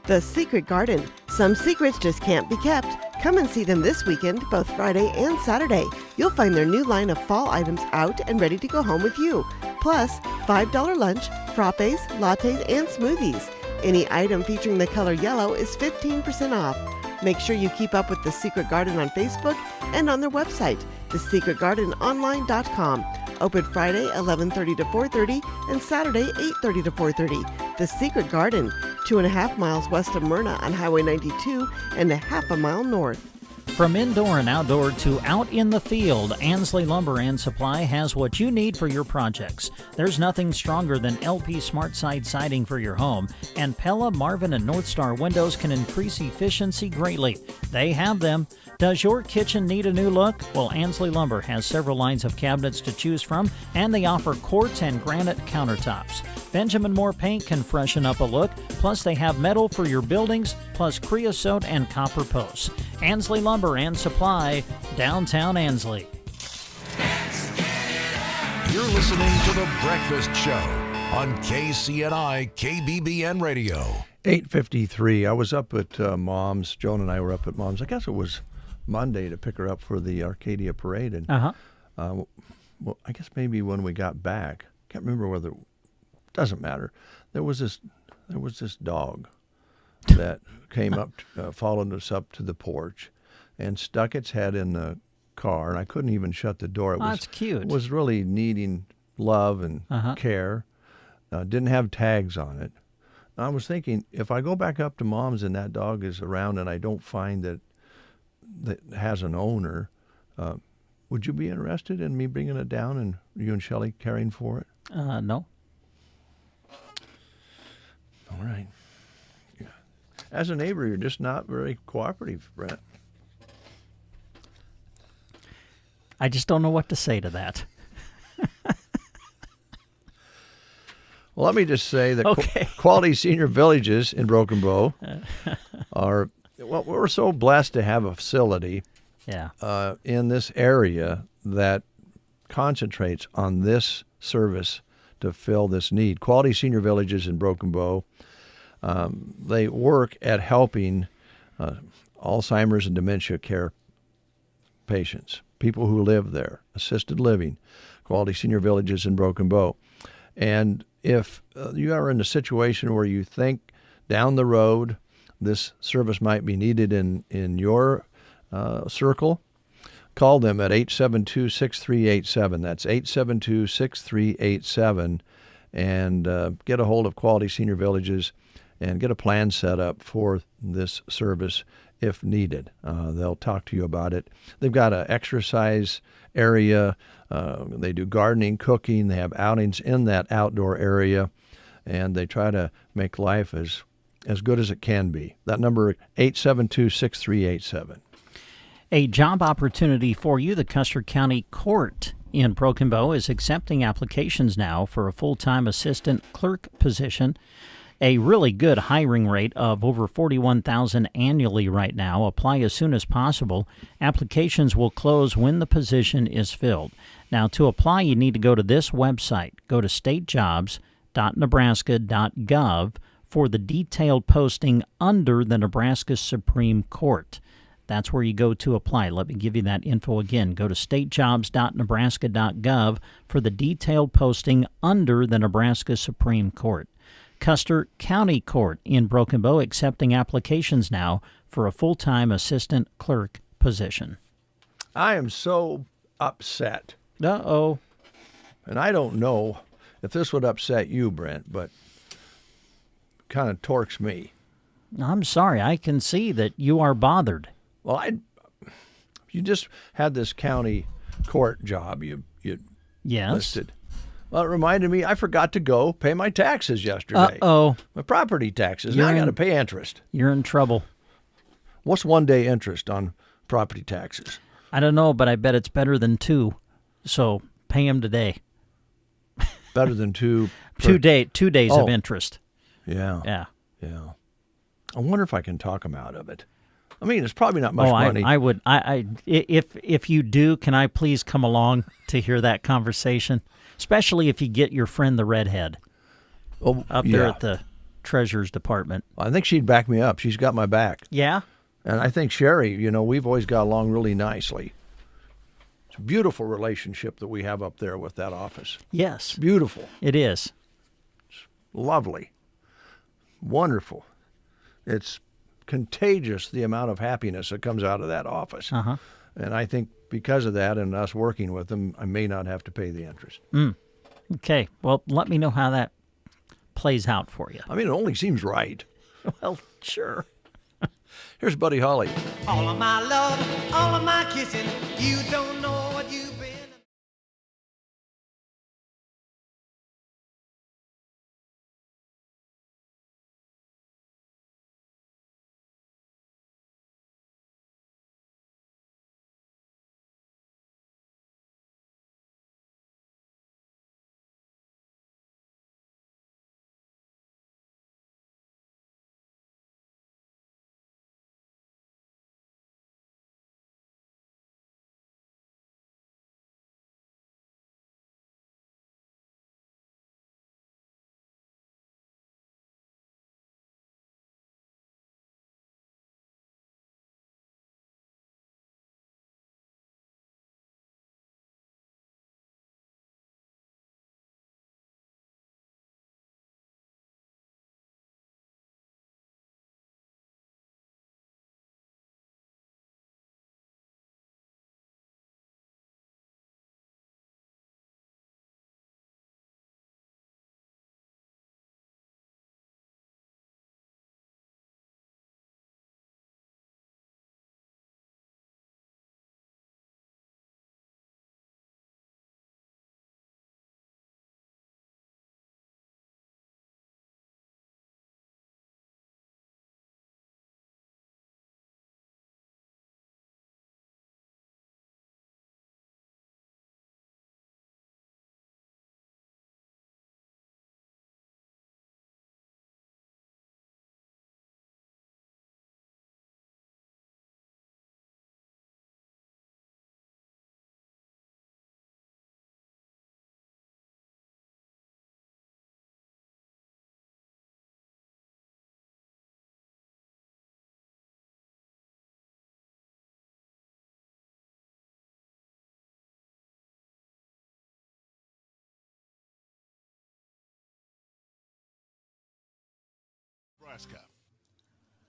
The Secret Garden. Some secrets just can't be kept. Come and see them this weekend, both Friday and Saturday. You'll find their new line of fall items out and ready to go home with you. Plus, $5 lunch, frappes, lattes, and smoothies. Any item featuring the color yellow is 15% off. Make sure you keep up with The Secret Garden on Facebook and on their website, thesecretgardenonline.com. Open Friday 11:30 to 4:30 and Saturday 8:30 to 4:30. The Secret Garden, 2.5 miles west of Myrna on Highway 92 and a half a mile north. From indoor and outdoor to out in the field, Ansley Lumber and Supply has what you need for your projects. There's nothing stronger than LP Smart Side siding for your home, and Pella, Marvin, and North Star windows can increase efficiency greatly. They have them. Does your kitchen need a new look? Well, Ansley Lumber has several lines of cabinets to choose from, and they offer quartz and granite countertops. Benjamin Moore Paint can freshen up a look, plus they have metal for your buildings, plus creosote and copper posts. Ansley Lumber and Supply, downtown Ansley. You're listening to The Breakfast Show on KCNI KBBN Radio. 8:53. I was up at Mom's. Joan and I were up at Mom's. I guess it was Monday to pick her up for the Arcadia Parade. And well, I guess maybe when we got back, can't remember whether. Doesn't matter. There was this dog that came up, followed us up to the porch, and stuck its head in the car, and I couldn't even shut the door. That's cute. It was really needing love and care. Didn't have tags on it. I was thinking, if I go back up to Mom's and that dog is around and I don't find that has an owner, would you be interested in me bringing it down and you and Shelley caring for it? No. All right. Yeah. As a neighbor, you're just not very cooperative, Brent. I just don't know what to say to that. Well, let me just say that Quality Senior Villages in Broken Bow are, well, we're so blessed to have a facility in this area that concentrates on this service to fill this need. Quality Senior Villages in Broken Bow, they work at helping Alzheimer's and dementia care patients, people who live there, assisted living, Quality Senior Villages in Broken Bow. And if you are in a situation where you think down the road this service might be needed in your circle, call them at 872-6387. That's 872-6387, and get a hold of Quality Senior Villages and get a plan set up for this service if needed. They'll talk to you about it. They've got an exercise area. They do gardening, cooking. They have outings in that outdoor area, and they try to make life as good as it can be. That number, 872-6387. A job opportunity for you. The Custer County Court in Broken Bow is accepting applications now for a full-time assistant clerk position. A really good hiring rate of over $41,000 annually right now. Apply as soon as possible. Applications will close when the position is filled. Now, to apply, you need to go to this website. Go to statejobs.nebraska.gov for the detailed posting under the Nebraska Supreme Court. That's where you go to apply. Let me give you that info again. Go to statejobs.nebraska.gov for the detailed posting under the Nebraska Supreme Court. Custer County Court in Broken Bow accepting applications now for a full-time assistant clerk position. I am so upset. Uh-oh. And I don't know if this would upset you, Brent, but kind of torques me. I'm sorry. I can see that you are bothered. Well, you just had this county court job you yes. listed. Well, it reminded me I forgot to go pay my taxes yesterday. Uh-oh. My property taxes. Now I got to pay interest. You're in trouble. What's 1 day interest on property taxes? I don't know, but I bet it's better than 2. So pay them today. Better than 2? 2 days of interest. Yeah. Yeah. Yeah. I wonder if I can talk them out of it. I mean, it's probably not much money. I would. If you do, can I please come along to hear that conversation? Especially if you get your friend the redhead up there at the Treasurer's Department. I think she'd back me up. She's got my back. Yeah? And I think Sherry, we've always got along really nicely. It's a beautiful relationship that we have up there with that office. Yes. It's beautiful. It is. It's lovely. Wonderful. It's contagious, the amount of happiness that comes out of that office. Uh-huh. And I think because of that and us working with them, I may not have to pay the interest. Okay. Well, let me know how that plays out for you. I mean, it only seems right. Well, sure. Here's Buddy Holly. All of my love, all of my kissing, you don't know what you've been.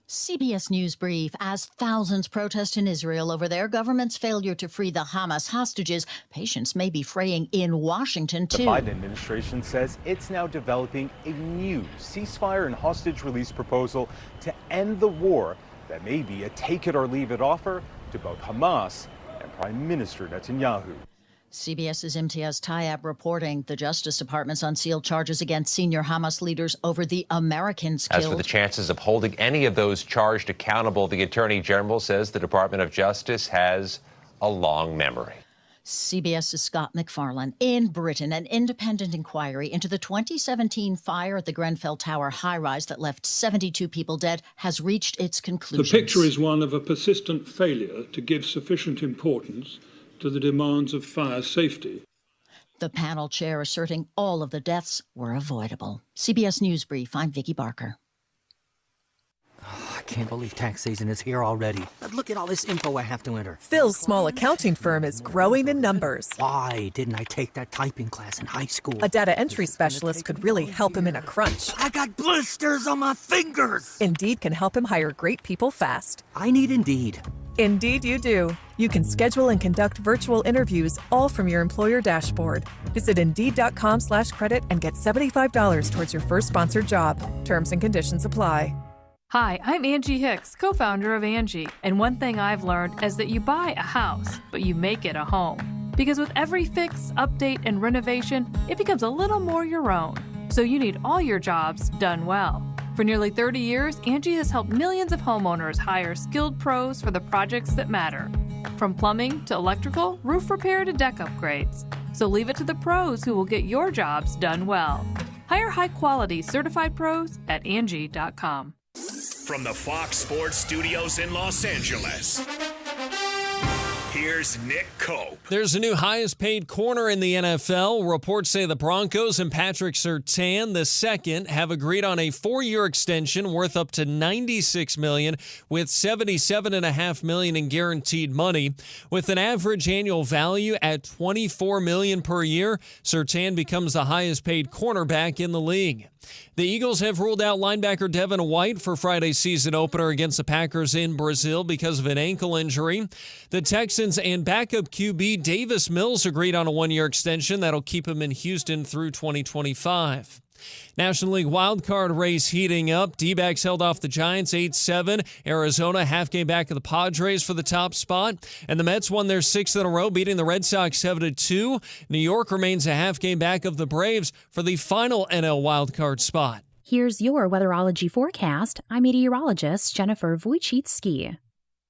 CBS News Brief. As thousands protest in Israel over their government's failure to free the Hamas hostages, patience may be fraying in Washington, too. The Biden administration says it's now developing a new ceasefire and hostage release proposal to end the war that may be a take-it-or-leave-it offer to both Hamas and Prime Minister Netanyahu. CBS's Imtiaz Tayyab reporting the Justice Department's unsealed charges against senior Hamas leaders over the Americans killed. As for the chances of holding any of those charged accountable, the Attorney General says the Department of Justice has a long memory. CBS's Scott McFarlane. In Britain, an independent inquiry into the 2017 fire at the Grenfell Tower high-rise that left 72 people dead has reached its conclusions. The picture is one of a persistent failure to give sufficient importance to the demands of fire safety. The panel chair asserting all of the deaths were avoidable. CBS News Brief, I'm Vicki Barker. Oh, I can't believe tax season is here already. Look at all this info I have to enter. Phil's small accounting firm is growing in numbers. Why didn't I take that typing class in high school? A data entry specialist could really help him in a crunch. I got blisters on my fingers. Indeed can help him hire great people fast. I need Indeed. Indeed you do. You can schedule and conduct virtual interviews all from your employer dashboard. Visit Indeed.com/credit and get $75 towards your first sponsored job. Terms and conditions apply. Hi, I'm Angie Hicks, co-founder of Angie. And one thing I've learned is that you buy a house, but you make it a home. Because with every fix, update, and renovation, it becomes a little more your own. So you need all your jobs done well. For nearly 30 years, Angie has helped millions of homeowners hire skilled pros for the projects that matter. From plumbing to electrical, roof repair to deck upgrades. So leave it to the pros who will get your jobs done well. Hire high-quality certified pros at Angie.com. From the Fox Sports Studios in Los Angeles, here's Nick Cope. There's a new highest-paid corner in the NFL. Reports say the Broncos and Patrick Surtain, II, have agreed on a 4-year extension worth up to $96 million, with $77.5 million in guaranteed money. With an average annual value at $24 million per year, Surtain becomes the highest-paid cornerback in the league. The Eagles have ruled out linebacker Devin White for Friday's season opener against the Packers in Brazil because of an ankle injury. The Texans and backup QB Davis Mills agreed on a 1-year extension that'll keep him in Houston through 2025. National League wildcard race heating up. D-backs held off the Giants 8-7. Arizona half game back of the Padres for the top spot. And the Mets won their 6th in a row, beating the Red Sox 7-2. New York remains a half game back of the Braves for the final NL wildcard spot. Here's your weatherology forecast. I'm meteorologist Jennifer Wojcicki.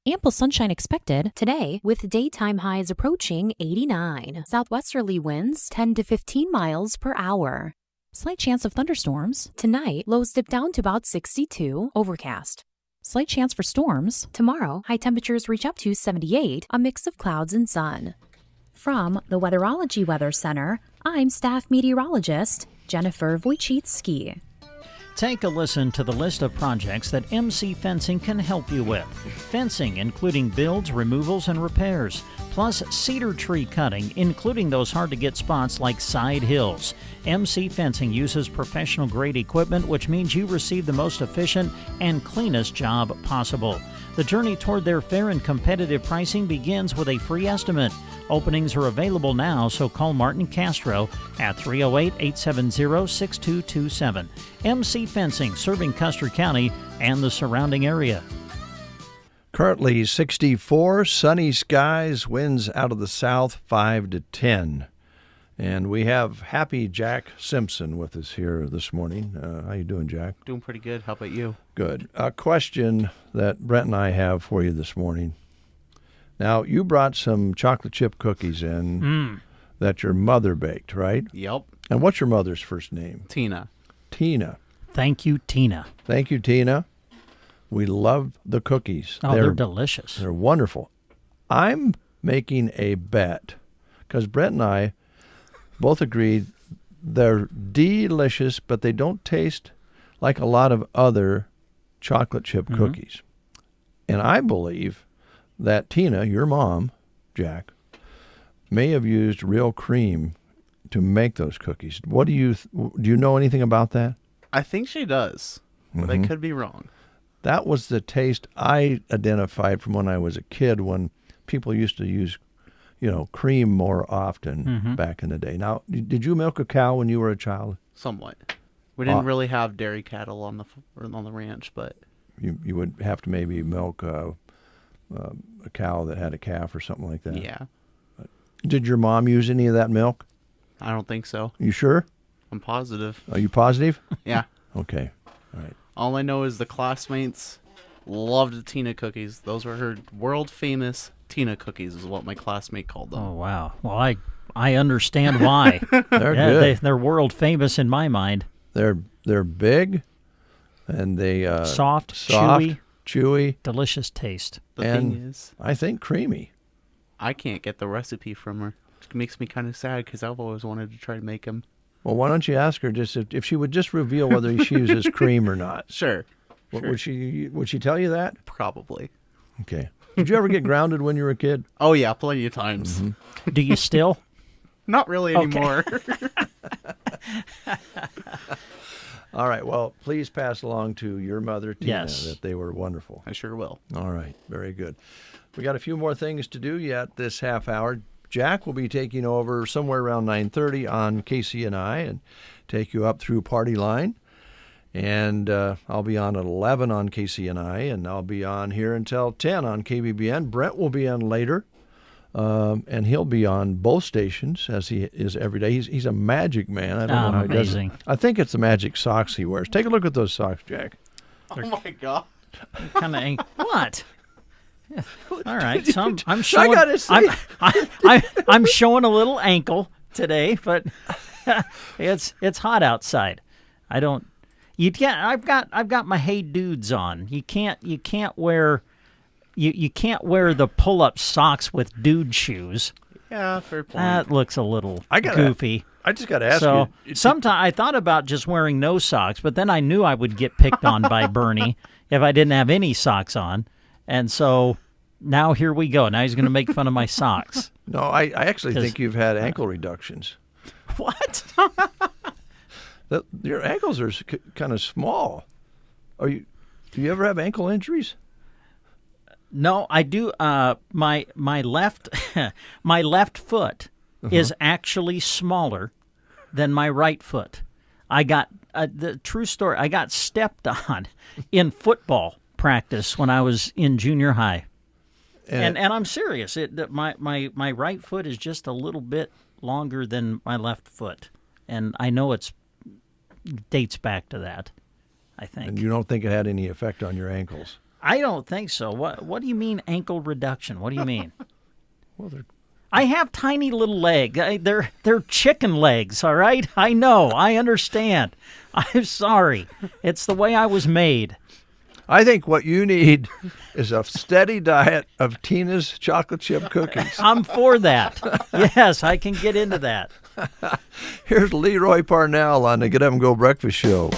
Ample sunshine expected today with daytime highs approaching 89. Southwesterly winds 10 to 15 miles per hour. Slight chance of thunderstorms. Tonight, lows dip down to about 62, overcast. Slight chance for storms. Tomorrow, high temperatures reach up to 78, a mix of clouds and sun. From the Weatherology Weather Center, I'm staff meteorologist Jennifer Wojcicki. Take a listen to the list of projects that MC Fencing can help you with. Fencing, including builds, removals, and repairs, plus cedar tree cutting, including those hard-to-get spots like side hills. MC Fencing uses professional-grade equipment, which means you receive the most efficient and cleanest job possible. The journey toward their fair and competitive pricing begins with a free estimate. Openings are available now, so call Martin Castro at 308-870-6227. MC Fencing, serving Custer County and the surrounding area. Currently 64, sunny skies, winds out of the south 5 to 10. And we have happy Jack Simpson with us here this morning. How you doing, Jack? Doing pretty good. How about you? Good. A question that Brent and I have for you this morning. Now, you brought some chocolate chip cookies in that your mother baked, right? Yep. And what's your mother's first name? Tina. Tina. Thank you, Tina. Thank you, Tina. We love the cookies. Oh, they're delicious. They're wonderful. I'm making a bet because Brent and I both agreed they're delicious, but they don't taste like a lot of other chocolate chip cookies. And I believe that Tina, your mom, Jack, may have used real cream to make those cookies. What do you know anything about that? I think she does, but I could be wrong. That was the taste I identified from when I was a kid, when people used to use, cream more often back in the day. Now, did you milk a cow when you were a child? Somewhat. We didn't really have dairy cattle on the ranch, but you would have to maybe milk a cow that had a calf or something like that. Yeah. Did your mom use any of that milk? I don't think so. You sure? I'm positive. Are you positive? Yeah. Okay. All right. All I know is the classmates loved the Tina cookies. Those were her world famous Tina cookies, is what my classmate called them. Oh, wow. Well, I understand why. They're good. They're world famous in my mind. They're big, and they soft, chewy, delicious taste. The thing is, I think creamy. I can't get the recipe from her. It makes me kind of sad because I've always wanted to try to make them. Well, why don't you ask her just if she would just reveal whether she uses cream or not? Sure. Would she tell you that? Probably. Okay. Did you ever get grounded when you were a kid? Oh yeah, plenty of times. Do you still? Not really anymore. All right. Well, please pass along to your mother, Tina, that they were wonderful. I sure will. All right. Very good. We got a few more things to do yet this half hour. Jack will be taking over somewhere around 9:30 on KCNI and take you up through Party Line. And I'll be on at 11 on KCNI, and I'll be on here until 10 on KBBN. Brent will be on later And he'll be on both stations as he is every day. He's a magic man. I don't know how he does it. I think it's the magic socks he wears. Take a look at those socks, Jack. Oh my God! Kind of what? All right, so I'm showing. I gotta say, I'm showing a little ankle today, but it's hot outside. You can't. I've got my Hey Dudes on. You can't wear. You can't wear the pull-up socks with dude shoes. Yeah, fair point. That looks a little goofy. I just got to ask you. So sometimes I thought about just wearing no socks, but then I knew I would get picked on by Bernie if I didn't have any socks on. And so now here we go. Now he's going to make fun of my socks. No, I actually think you've had ankle reductions. What? Your ankles are kind of small. Do you ever have ankle injuries? No, I do. My left my left foot is actually smaller than my right foot. I got the true story. I got stepped on in football practice when I was in junior high, and I'm serious. My right foot is just a little bit longer than my left foot, and I know it dates back to that. I think. And you don't think it had any effect on your ankles? I don't think so. What do you mean ankle reduction? What do you mean? Well, I have tiny little legs. They're chicken legs, all right? I know. I understand. I'm sorry. It's the way I was made. I think what you need is a steady diet of Tina's chocolate chip cookies. I'm for that. Yes, I can get into that. Here's Leroy Parnell on the Get Up and Go Breakfast Show.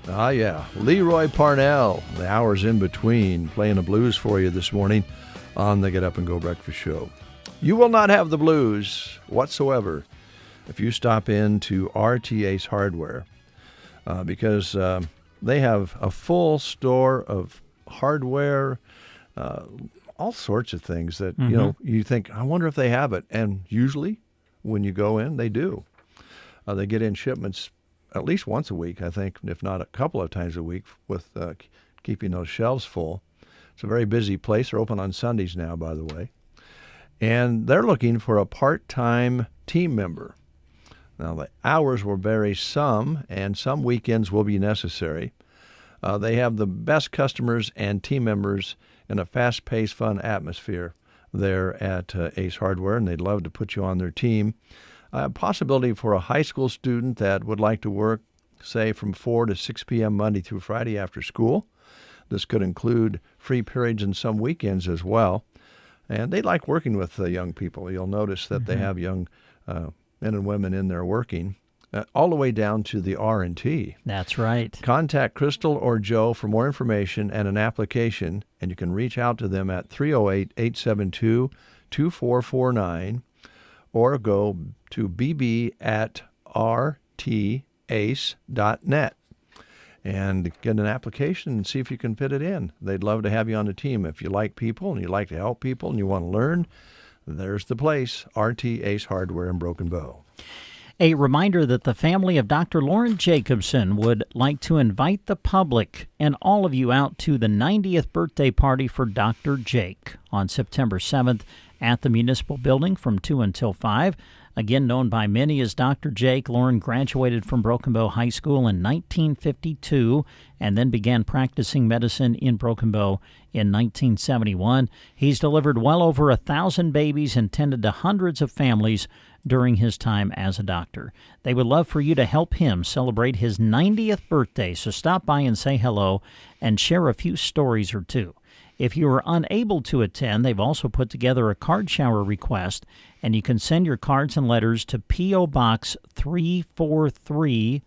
Ah, yeah. Leroy Parnell, the hours in between, playing the blues for you this morning on the Get Up and Go Breakfast Show. You will not have the blues whatsoever if you stop into RT Ace Hardware because they have a full store of hardware, all sorts of things that, you know, you think, I wonder if they have it. And usually when you go in, they do. They get in shipments at least once a week, I think, if not a couple of times a week with keeping those shelves full. It's a very busy place. They're open on Sundays now, by the way. And they're looking for a part-time team member. Now, the hours will vary some, and some weekends will be necessary. They have the best customers and team members in a fast-paced, fun atmosphere there at Ace Hardware, and they'd love to put you on their team. A possibility for a high school student that would like to work, say, from 4 to 6 p.m. Monday through Friday after school. This could include free periods and some weekends as well. And they like working with young people. You'll notice that they have young men and women in there working, all the way down to the R&T. That's right. Contact Crystal or Joe for more information and an application, and you can reach out to them at 308-872-2449 or go to bb@rtace.net and get an application and see if you can fit it in. They'd love to have you on the team. If you like people and you like to help people and you want to learn, there's the place, RT Ace Hardware in Broken Bow. A reminder that the family of Dr. Lauren Jacobson would like to invite the public and all of you out to the 90th birthday party for Dr. Jake on September 7th at the Municipal Building from 2 until 5. Again, known by many as Dr. Jake, Lauren graduated from Broken Bow High School in 1952 and then began practicing medicine in Broken Bow in 1971. He's delivered well over 1,000 babies and tended to hundreds of families during his time as a doctor. They would love for you to help him celebrate his 90th birthday, so stop by and say hello and share a few stories or two. If you are unable to attend, they've also put together a card shower request, and you can send your cards and letters to P.O. Box 343,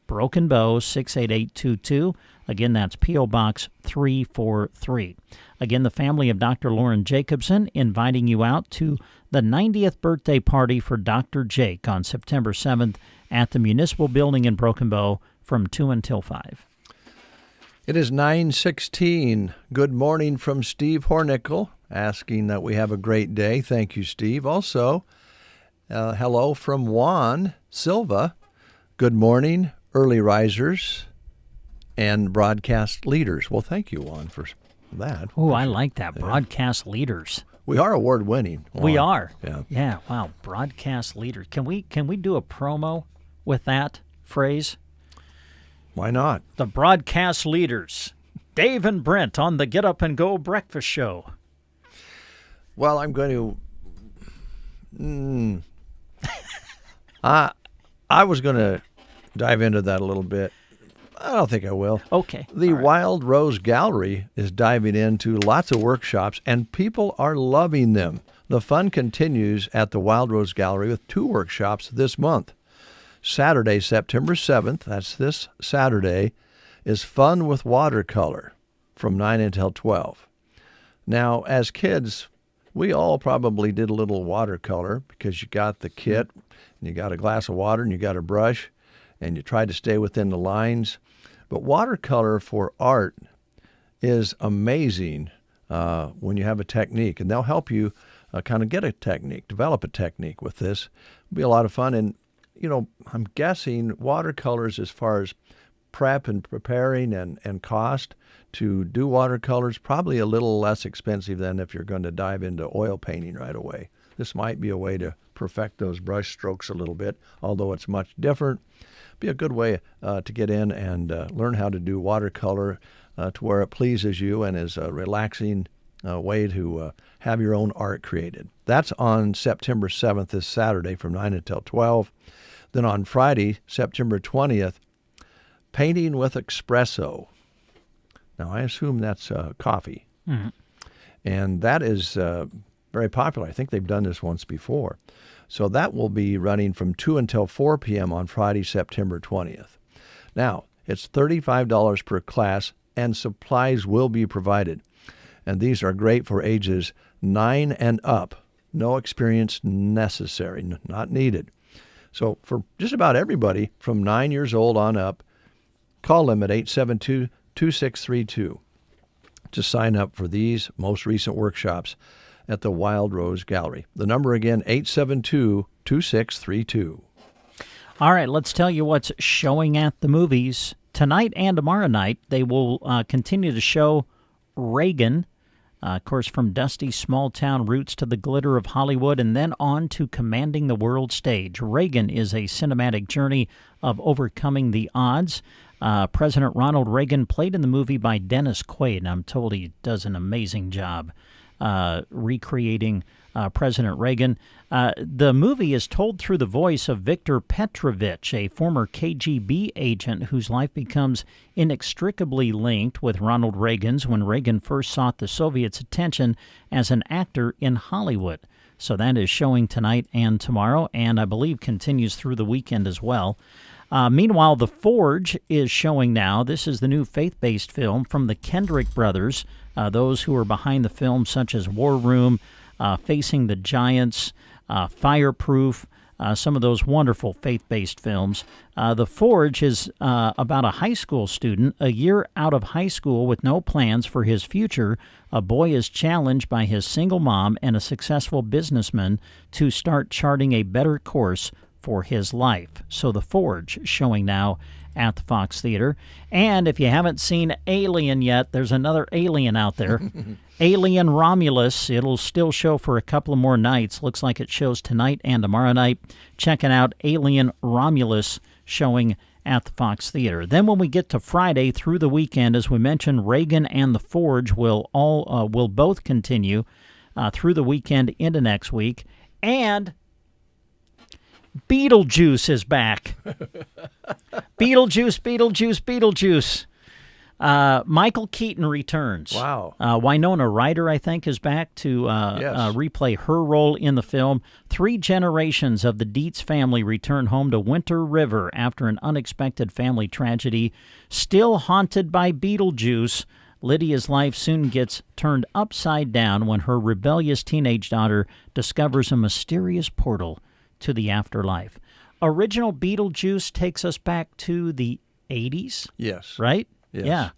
Broken Bow 68822. Again, that's P.O. Box 343. Again, the family of Dr. Lauren Jacobson inviting you out to the 90th birthday party for Dr. Jake on September 7th at the Municipal Building in Broken Bow from 2 until 5. It is 9:16. Good morning from Steve Hornickel, asking that we have a great day. Thank you, Steve. Also, hello from Juan Silva. Good morning, early risers and broadcast leaders. Well, thank you, Juan, for that. Oh, I like that. Broadcast leaders. We are award-winning. Juan. We are. Yeah. Yeah. Wow. Broadcast leaders. Can we do a promo with that phrase? Why not? The broadcast leaders, Dave and Brent on the Get Up and Go Breakfast Show. Well, I'm going to... I was going to dive into that a little bit. I don't think I will. Okay. The Wild Rose Gallery is diving into lots of workshops, and people are loving them. The fun continues at the Wild Rose Gallery with 2 workshops this month. Saturday, September 7th, that's this Saturday, is Fun with Watercolor from 9 until 12. Now, as kids, we all probably did a little watercolor because you got the kit, and you got a glass of water, and you got a brush, and you tried to stay within the lines. But watercolor for art is amazing when you have a technique, and they'll help you kind of get a technique, develop a technique with this. It'll be a lot of fun, and you know, I'm guessing watercolors as far as prep and preparing and cost to do watercolors, probably a little less expensive than if you're going to dive into oil painting right away. This might be a way to perfect those brush strokes a little bit, although it's much different. Be a good way to get in and learn how to do watercolor to where it pleases you and is a relaxing way to have your own art created. That's on September 7th, this Saturday from 9 until 12. Then on Friday, September 20th, Painting with Espresso. Now, I assume that's coffee. Mm-hmm. And that is very popular. I think they've done this once before. So that will be running from 2 until 4 p.m. on Friday, September 20th. Now, It's $35 per class, and supplies will be provided. And these are great for ages 9 and up. No experience necessary, not needed. So for just about everybody from 9 years old on up, call them at 872-2632 to sign up for these most recent workshops at the Wild Rose Gallery. The number again, 872-2632. All right, let's tell you what's showing at the movies. Tonight and tomorrow night, they will continue to show Reagan, of course, from dusty small-town roots to the glitter of Hollywood, and then on to commanding the world stage. Reagan is a cinematic journey of overcoming the odds. President Ronald Reagan, played in the movie by Dennis Quaid, and I'm told he does an amazing job recreating President Reagan. The movie is told through the voice of Viktor Petrovich, a former KGB agent whose life becomes inextricably linked with Ronald Reagan's when Reagan first sought the Soviets' attention as an actor in Hollywood. So that is showing tonight and tomorrow, and I believe continues through the weekend as well. Meanwhile, The Forge is showing now. This is the new faith-based film from the Kendrick brothers, those who are behind the films such as War Room, Facing the Giants, Fireproof, some of those wonderful faith-based films. The Forge is about a high school student. A year out of high school with no plans for his future, a boy is challenged by his single mom and a successful businessman to start charting a better course for his life. So The Forge showing now at the Fox Theater. And if you haven't seen Alien yet, there's another Alien out there. Alien Romulus. It'll still show for a couple of more nights. Looks like it shows tonight and tomorrow night. Checking out Alien Romulus showing at the Fox Theater. Then when we get to Friday through the weekend, as we mentioned, Reagan and The Forge will both continue through the weekend into next week. And Beetlejuice is back. Beetlejuice. Michael Keaton returns. Wow. Winona Ryder, I think, is back to replay her role in the film. 3 generations of the Dietz family return home to Winter River after an unexpected family tragedy. Still haunted by Beetlejuice, Lydia's life soon gets turned upside down when her rebellious teenage daughter discovers a mysterious portal to the afterlife. Original Beetlejuice takes us back to the 80s. Yes. Right? Yes.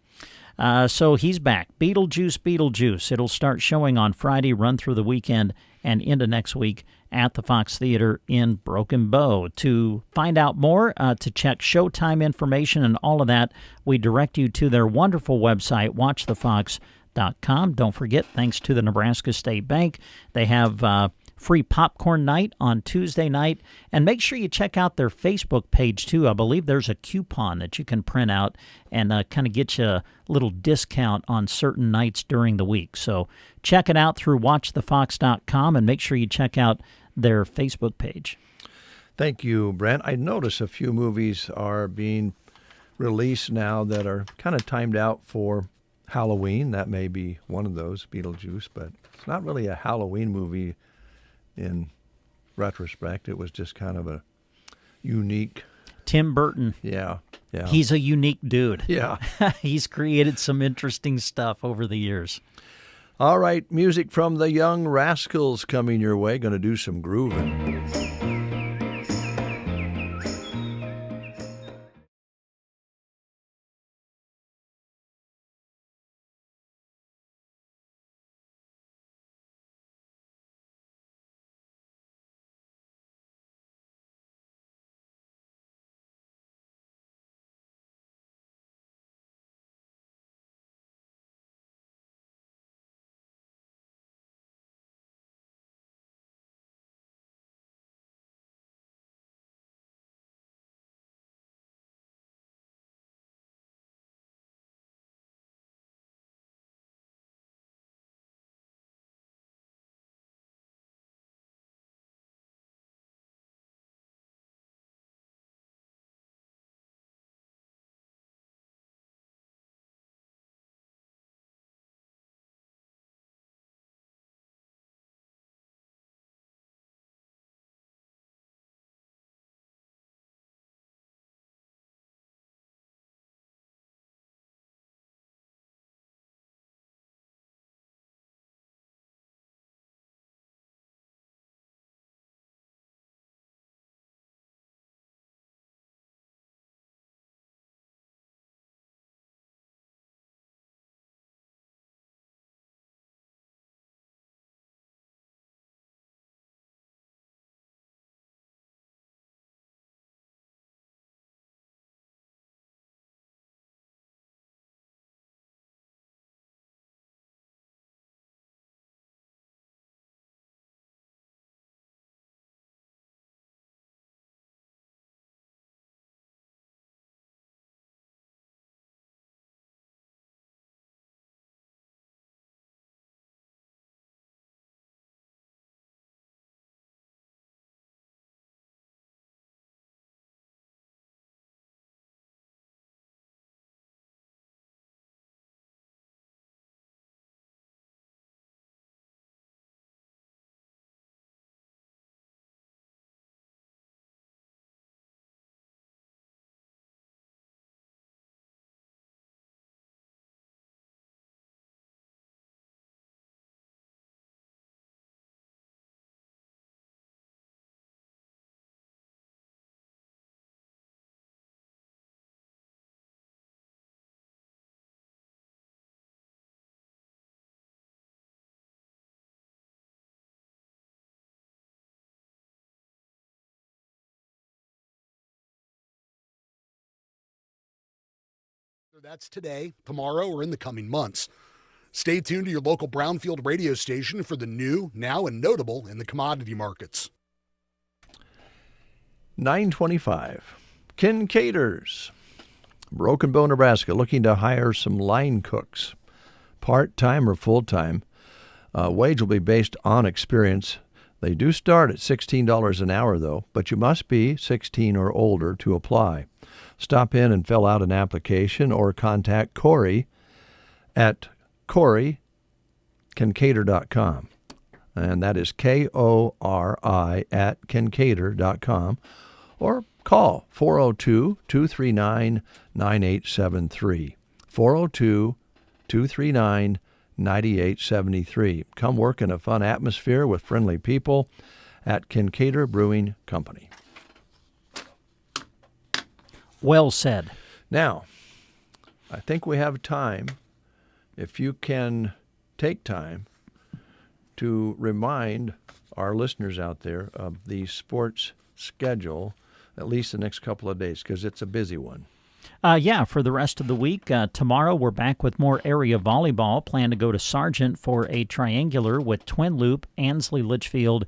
Yeah. So he's back. Beetlejuice. It'll start showing on Friday, run through the weekend, and into next week at the Fox Theater in Broken Bow. To find out more, to check showtime information and all of that, we direct you to their wonderful website, watchthefox.com. Don't forget, thanks to the Nebraska State Bank, they have free popcorn night on Tuesday night. And make sure you check out their Facebook page, too. I believe there's a coupon that you can print out and kind of get you a little discount on certain nights during the week. So check it out through watchthefox.com and make sure you check out their Facebook page. Thank you, Brent. I notice a few movies are being released now that are kind of timed out for Halloween. That may be one of those, Beetlejuice, but it's not really a Halloween movie in retrospect. It was just kind of a unique... Tim Burton. Yeah. He's a unique dude. Yeah. He's created some interesting stuff over the years. All right, music from the Young Rascals coming your way. Going to do some grooving. That's today, tomorrow, or in the coming months. Stay tuned to your local Brownfield radio station for the new, now, and notable in the commodity markets. 925. Kincaiders. Broken Bow, Nebraska, looking to hire some line cooks, part-time or full-time. Wage will be based on experience. They do start at $16 an hour, though, but you must be 16 or older to apply. Stop in and fill out an application or contact Corey at CoreyKincaider.com. And that is Kori at Kincaider.com. Or call 402-239-9873. 402-239-9873. Come work in a fun atmosphere with friendly people at Kincaider Brewing Company. Well said. Now, I think we have time, if you can take time, to remind our listeners out there of the sports schedule, at least the next couple of days, because it's a busy one. For the rest of the week. Tomorrow we're back with more area volleyball. Plan to go to Sargent for a triangular with Twin Loop, Ansley Litchfield,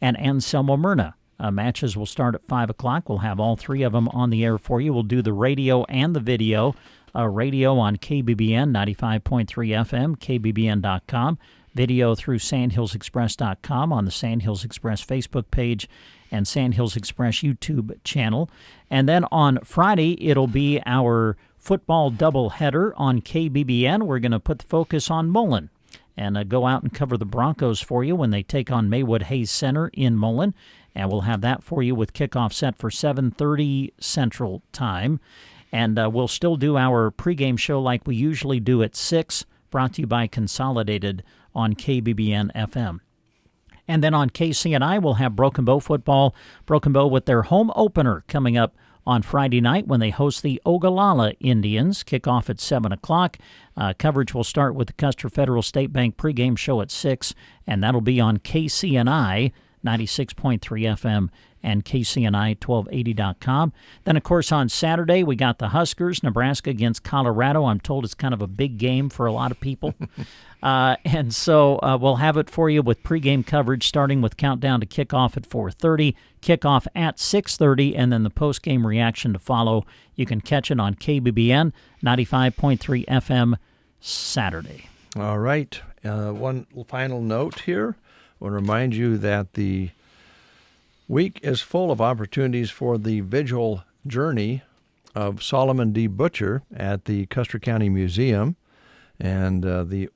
and Anselmo Myrna. Matches will start at 5 o'clock. We'll have all three of them on the air for you. We'll do the radio and the video. Radio on KBBN 95.3 FM, KBBN.com. Video through sandhillsexpress.com on the Sandhills Express Facebook page and Sandhills Express YouTube channel. And then on Friday, it'll be our football doubleheader on KBBN. We're going to put the focus on Mullen and go out and cover the Broncos for you when they take on Maywood Hayes Center in Mullen. And we'll have that for you with kickoff set for 7:30 Central Time. And we'll still do our pregame show like we usually do at 6, brought to you by Consolidated on KBBN FM. And then on KCNI, we'll have Broken Bow football. Broken Bow with their home opener coming up on Friday night when they host the Ogallala Indians. Kickoff at 7 o'clock. Coverage will start with the Custer Federal State Bank pregame show at 6, and that'll be on KCNI 96.3 FM and KCNI1280.com. Then, of course, on Saturday, we got the Huskers, Nebraska against Colorado. I'm told it's kind of a big game for a lot of people. And so we'll have it for you with pregame coverage starting with countdown to kickoff at 4:30, kickoff at 6:30, and then the postgame reaction to follow. You can catch it on KBBN 95.3 FM Saturday. All right. One final note here. I want to remind you that the week is full of opportunities for the visual journey of Solomon D. Butcher at the Custer County Museum. And the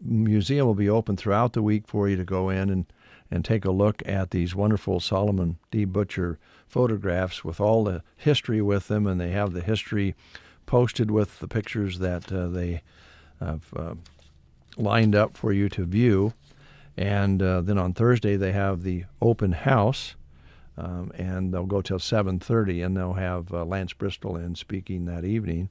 museum will be open throughout the week for you to go in and take a look at these wonderful Solomon D. Butcher photographs with all the history with them. And they have the history posted with the pictures that they have lined up for you to view. And then on Thursday, they have the open house, and they'll go till 7:30, and they'll have Lance Bristol in speaking that evening.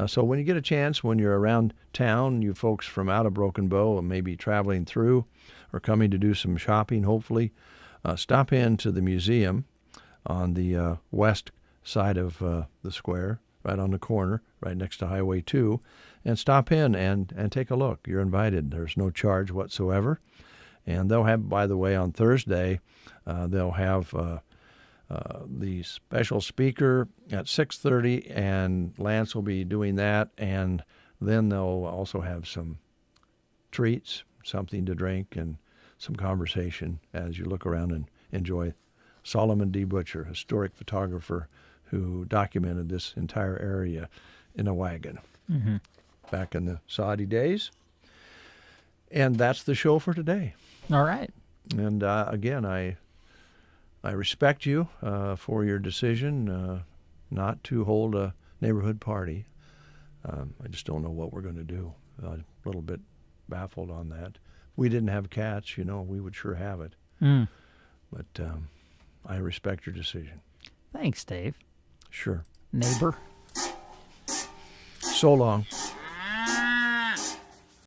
So when you get a chance, when you're around town, you folks from out of Broken Bow and maybe traveling through or coming to do some shopping, hopefully, stop in to the museum on the west side of the square, right on the corner, right next to Highway 2, and stop in and take a look. You're invited. There's no charge whatsoever. And they'll have, by the way, on Thursday, they'll have the special speaker at 6:30, and Lance will be doing that. And then they'll also have some treats, something to drink, and some conversation as you look around and enjoy Solomon D. Butcher, historic photographer who documented this entire area in a wagon back in the Saudi days. And that's the show for today. All right. And again, I respect you for your decision not to hold a neighborhood party. I just don't know what we're going to do. A little bit baffled on that. If we didn't have cats, we would sure have it. But I respect your decision. Thanks, Dave. Sure. Neighbor. So long.